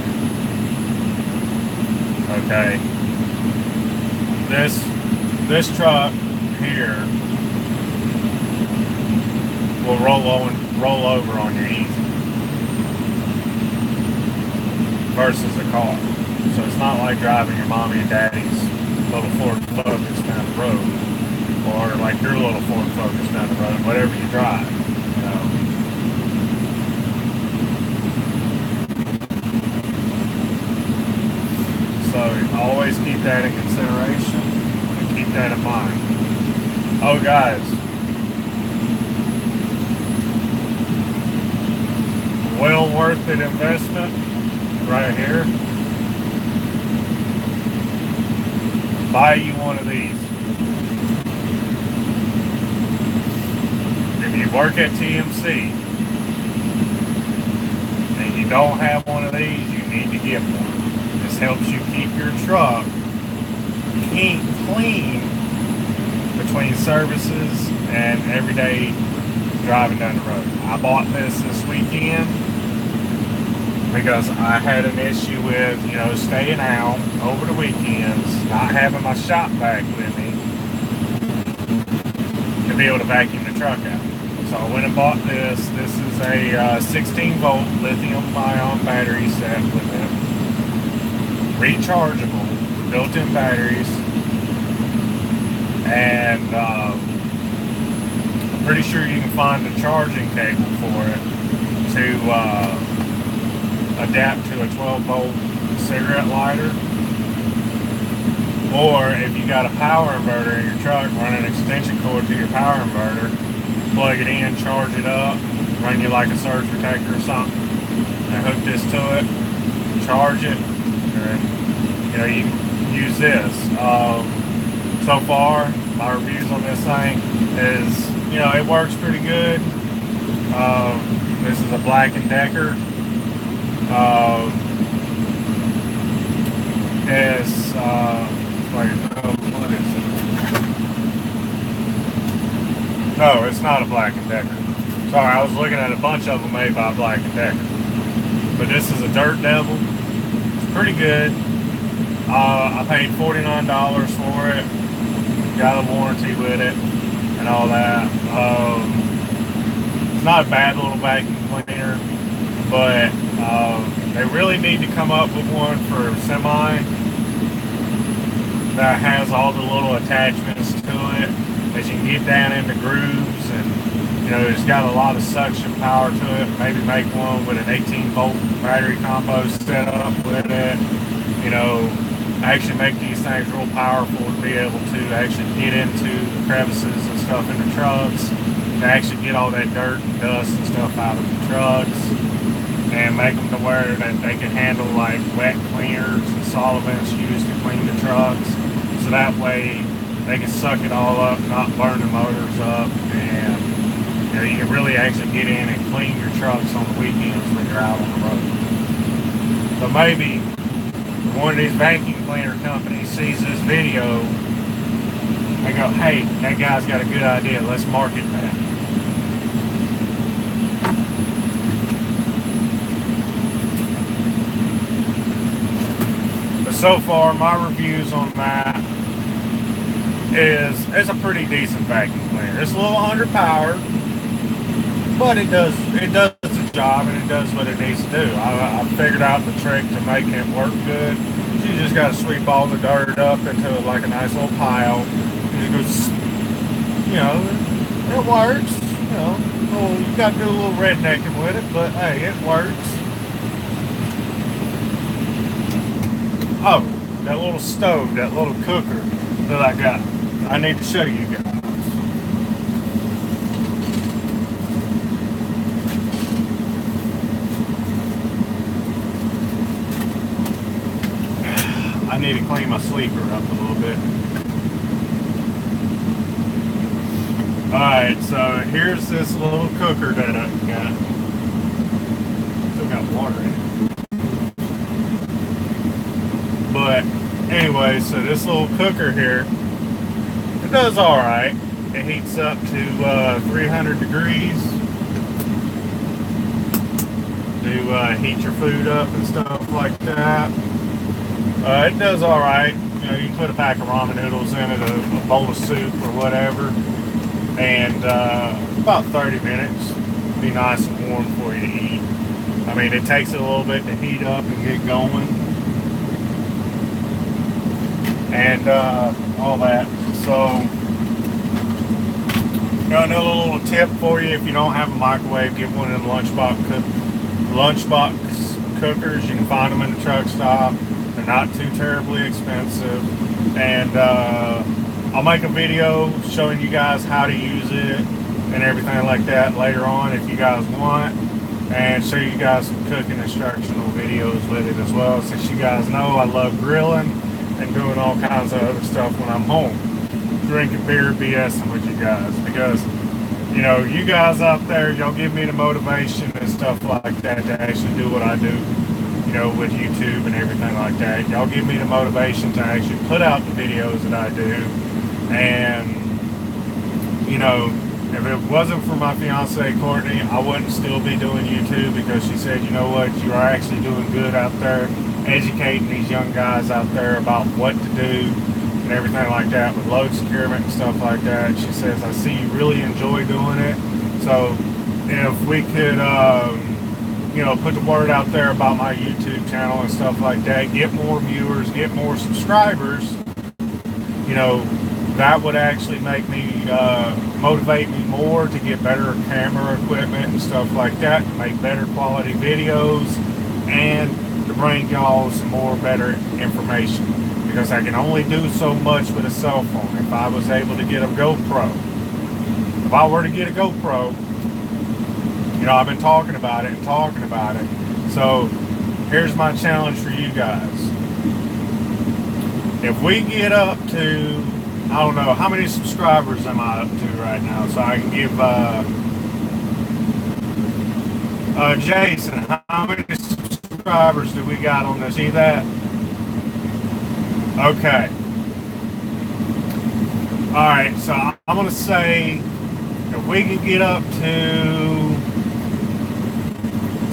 Okay. This truck here will roll over on you easy versus a car. So it's not like driving your mommy and daddy's little Ford Focus down the road, or like your little Ford Focus down the road, whatever you drive, you know. So always keep that in consideration and keep that in mind. Oh guys, well worth it investment right here. Buy you one of these. If you work at TMC and you don't have one of these, you need to get one. This helps you keep your truck clean between services and everyday driving down the road. I bought this weekend because I had an issue with, you know, staying out over the weekends, not having my shop vac with me to be able to vacuum the truck out. So I went and bought this. This is a 16 volt lithium ion battery set with it. Rechargeable, built-in batteries. And I'm pretty sure you can find the charging cable for it to adapt to a 12 volt cigarette lighter, or if you got a power inverter in your truck, run an extension cord to your power inverter, plug it in, charge it up, run you like a surge protector or something, and hook this to it, charge it, and you know, you can use this. So far my reviews on this thing is, you know, it works pretty good. This is a Black & Decker. What is it? No, it's not a Black & Decker. Sorry, I was looking at a bunch of them made by Black & Decker. But this is a Dirt Devil. It's pretty good. I paid $49 for it. Got a warranty with it and all that. It's not a bad little vacuum cleaner, but they really need to come up with one for semi that has all the little attachments to it that you can get down into grooves, and you know, it's got a lot of suction power to it. Maybe make one with an 18 volt battery combo set up with it. You know, actually make these things real powerful to be able to actually get into the crevices and stuff in the trucks, to actually get all that dirt and dust and stuff out of the trucks, and make them to where that they can handle like wet cleaners and solvents used to clean the trucks, so that way they can suck it all up, not burn the motors up, and you know, you can really actually get in and clean your trucks on the weekends when you're out on the road. So maybe one of these vacuum cleaner companies sees this video, they go, hey, that guy's got a good idea, let's market that. But so far, my reviews on that is it's a pretty decent vacuum cleaner. It's a little underpowered, but it does the job, and it does what it needs to do. I figured out the trick to make it work good. You just got to sweep all the dirt up into like a nice little pile. And it goes, you know, it works. You know, you got to do a little rednecking with it, but hey, it works. Oh, that little stove, that little cooker that I got. I need to show you guys. need to clean my sleeper up a little bit. Alright, so here's this little cooker that I got. Still got water in it. But anyway, so this little cooker here, it does alright. It heats up to 300 degrees to heat your food up and stuff like that. It does alright. You know, you can put a pack of ramen noodles in it, a bowl of soup or whatever, and about 30 minutes. Be nice and warm for you to eat. I mean, it takes a little bit to heat up and get going, and all that. So, got another little tip for you: if you don't have a microwave, get one of them lunchbox cookers. You can find them in the truck stop. They're not too terribly expensive, and I'll make a video showing you guys how to use it and everything like that later on if you guys want, and show you guys some cooking instructional videos with it as well, since you guys know I love grilling and doing all kinds of other stuff when I'm home, drinking beer, BSing with you guys, because you know, you guys out there, y'all give me the motivation and stuff like that to actually do what I do, you know, with YouTube and everything like that. Y'all give me the motivation to actually put out the videos that I do. And, you know, if it wasn't for my fiance Courtney, I wouldn't still be doing YouTube, because she said, you know what, you are actually doing good out there, educating these young guys out there about what to do and everything like that with load securement and stuff like that. She says, I see you really enjoy doing it. So if we could, you know, put the word out there about my YouTube channel and stuff like that, get more viewers, get more subscribers, you know, that would actually make me, motivate me more to get better camera equipment and stuff like that, to make better quality videos, and to bring y'all some more better information. Because I can only do so much with a cell phone. If I was able to get a GoPro, if I were to get a GoPro, you know, I've been talking about it. So here's my challenge for you guys. If we get up to, I don't know, how many subscribers am I up to right now? So I can give Jason, how many subscribers do we got on this? See that? Okay. Alright, so I'm going to say if we can get up to,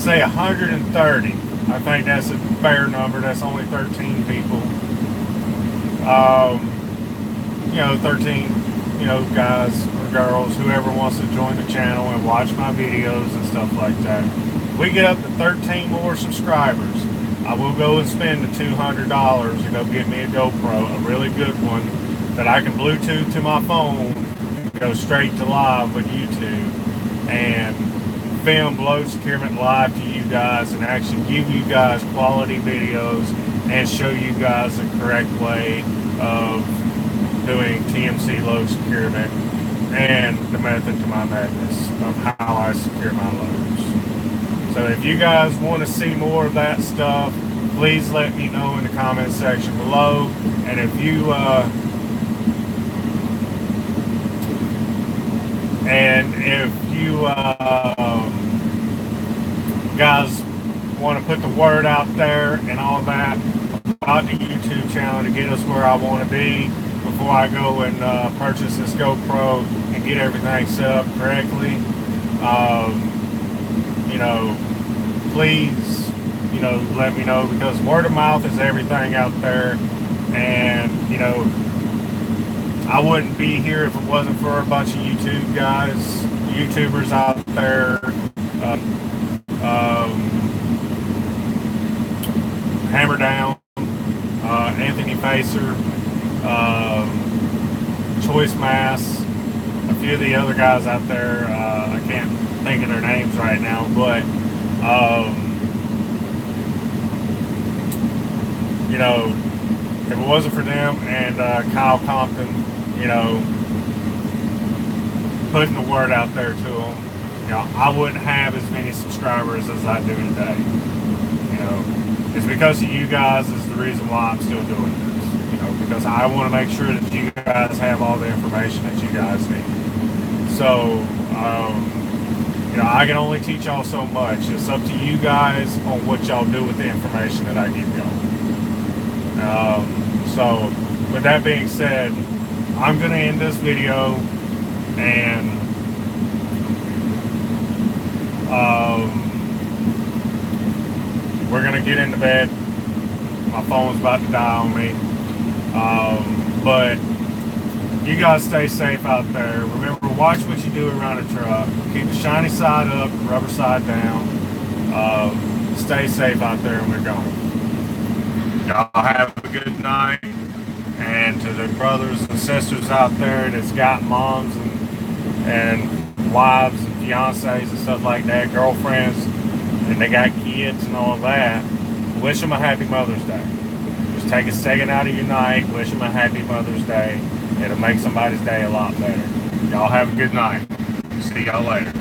say, 130, I think that's a fair number. That's only 13 people. You know, 13, you know, guys or girls, whoever wants to join the channel and watch my videos and stuff like that. If we get up to 13 more subscribers, I will go and spend the $200 to go get me a GoPro, a really good one, that I can Bluetooth to my phone and go straight to live with YouTube, and film load securement live to you guys, and actually give you guys quality videos and show you guys the correct way of doing TMC load securement and the method to my madness of how I secure my loads. So if you guys want to see more of that stuff, please let me know in the comment section below. And if you guys want to put the word out there and all that about the YouTube channel to get us where I want to be before I go and purchase this GoPro and get everything set up correctly, you know, please, you know, let me know, because word of mouth is everything out there. And, you know, I wouldn't be here if it wasn't for a bunch of YouTubers out there. Hammer Down, Anthony Facer, Choice Mass, a few of the other guys out there. I can't think of their names right now, but you know, if it wasn't for them and Kyle Compton, you know, putting the word out there to them, you know, I wouldn't have as many subscribers as I do today. You It's because of you guys is the reason why I'm still doing this. Because I want to make sure that you guys have all the information that you guys need. So, I can only teach y'all so much. It's up to you guys on what y'all do with the information that I give y'all. So, with that being said, I'm going to end this video, and we're going to get into bed. My phone's about to die on me. But you guys stay safe out there. Remember, watch what you do around a truck. Keep the shiny side up, the rubber side down. Stay safe out there, and we're going. Y'all have a good night. And to the brothers and sisters out there that's got moms and wives and fiancés and stuff like that, girlfriends, and they got kids and all that, wish them a happy Mother's Day. Just take a second out of your night, wish them a happy Mother's Day. It'll make somebody's day a lot better. Y'all have a good night. See y'all later.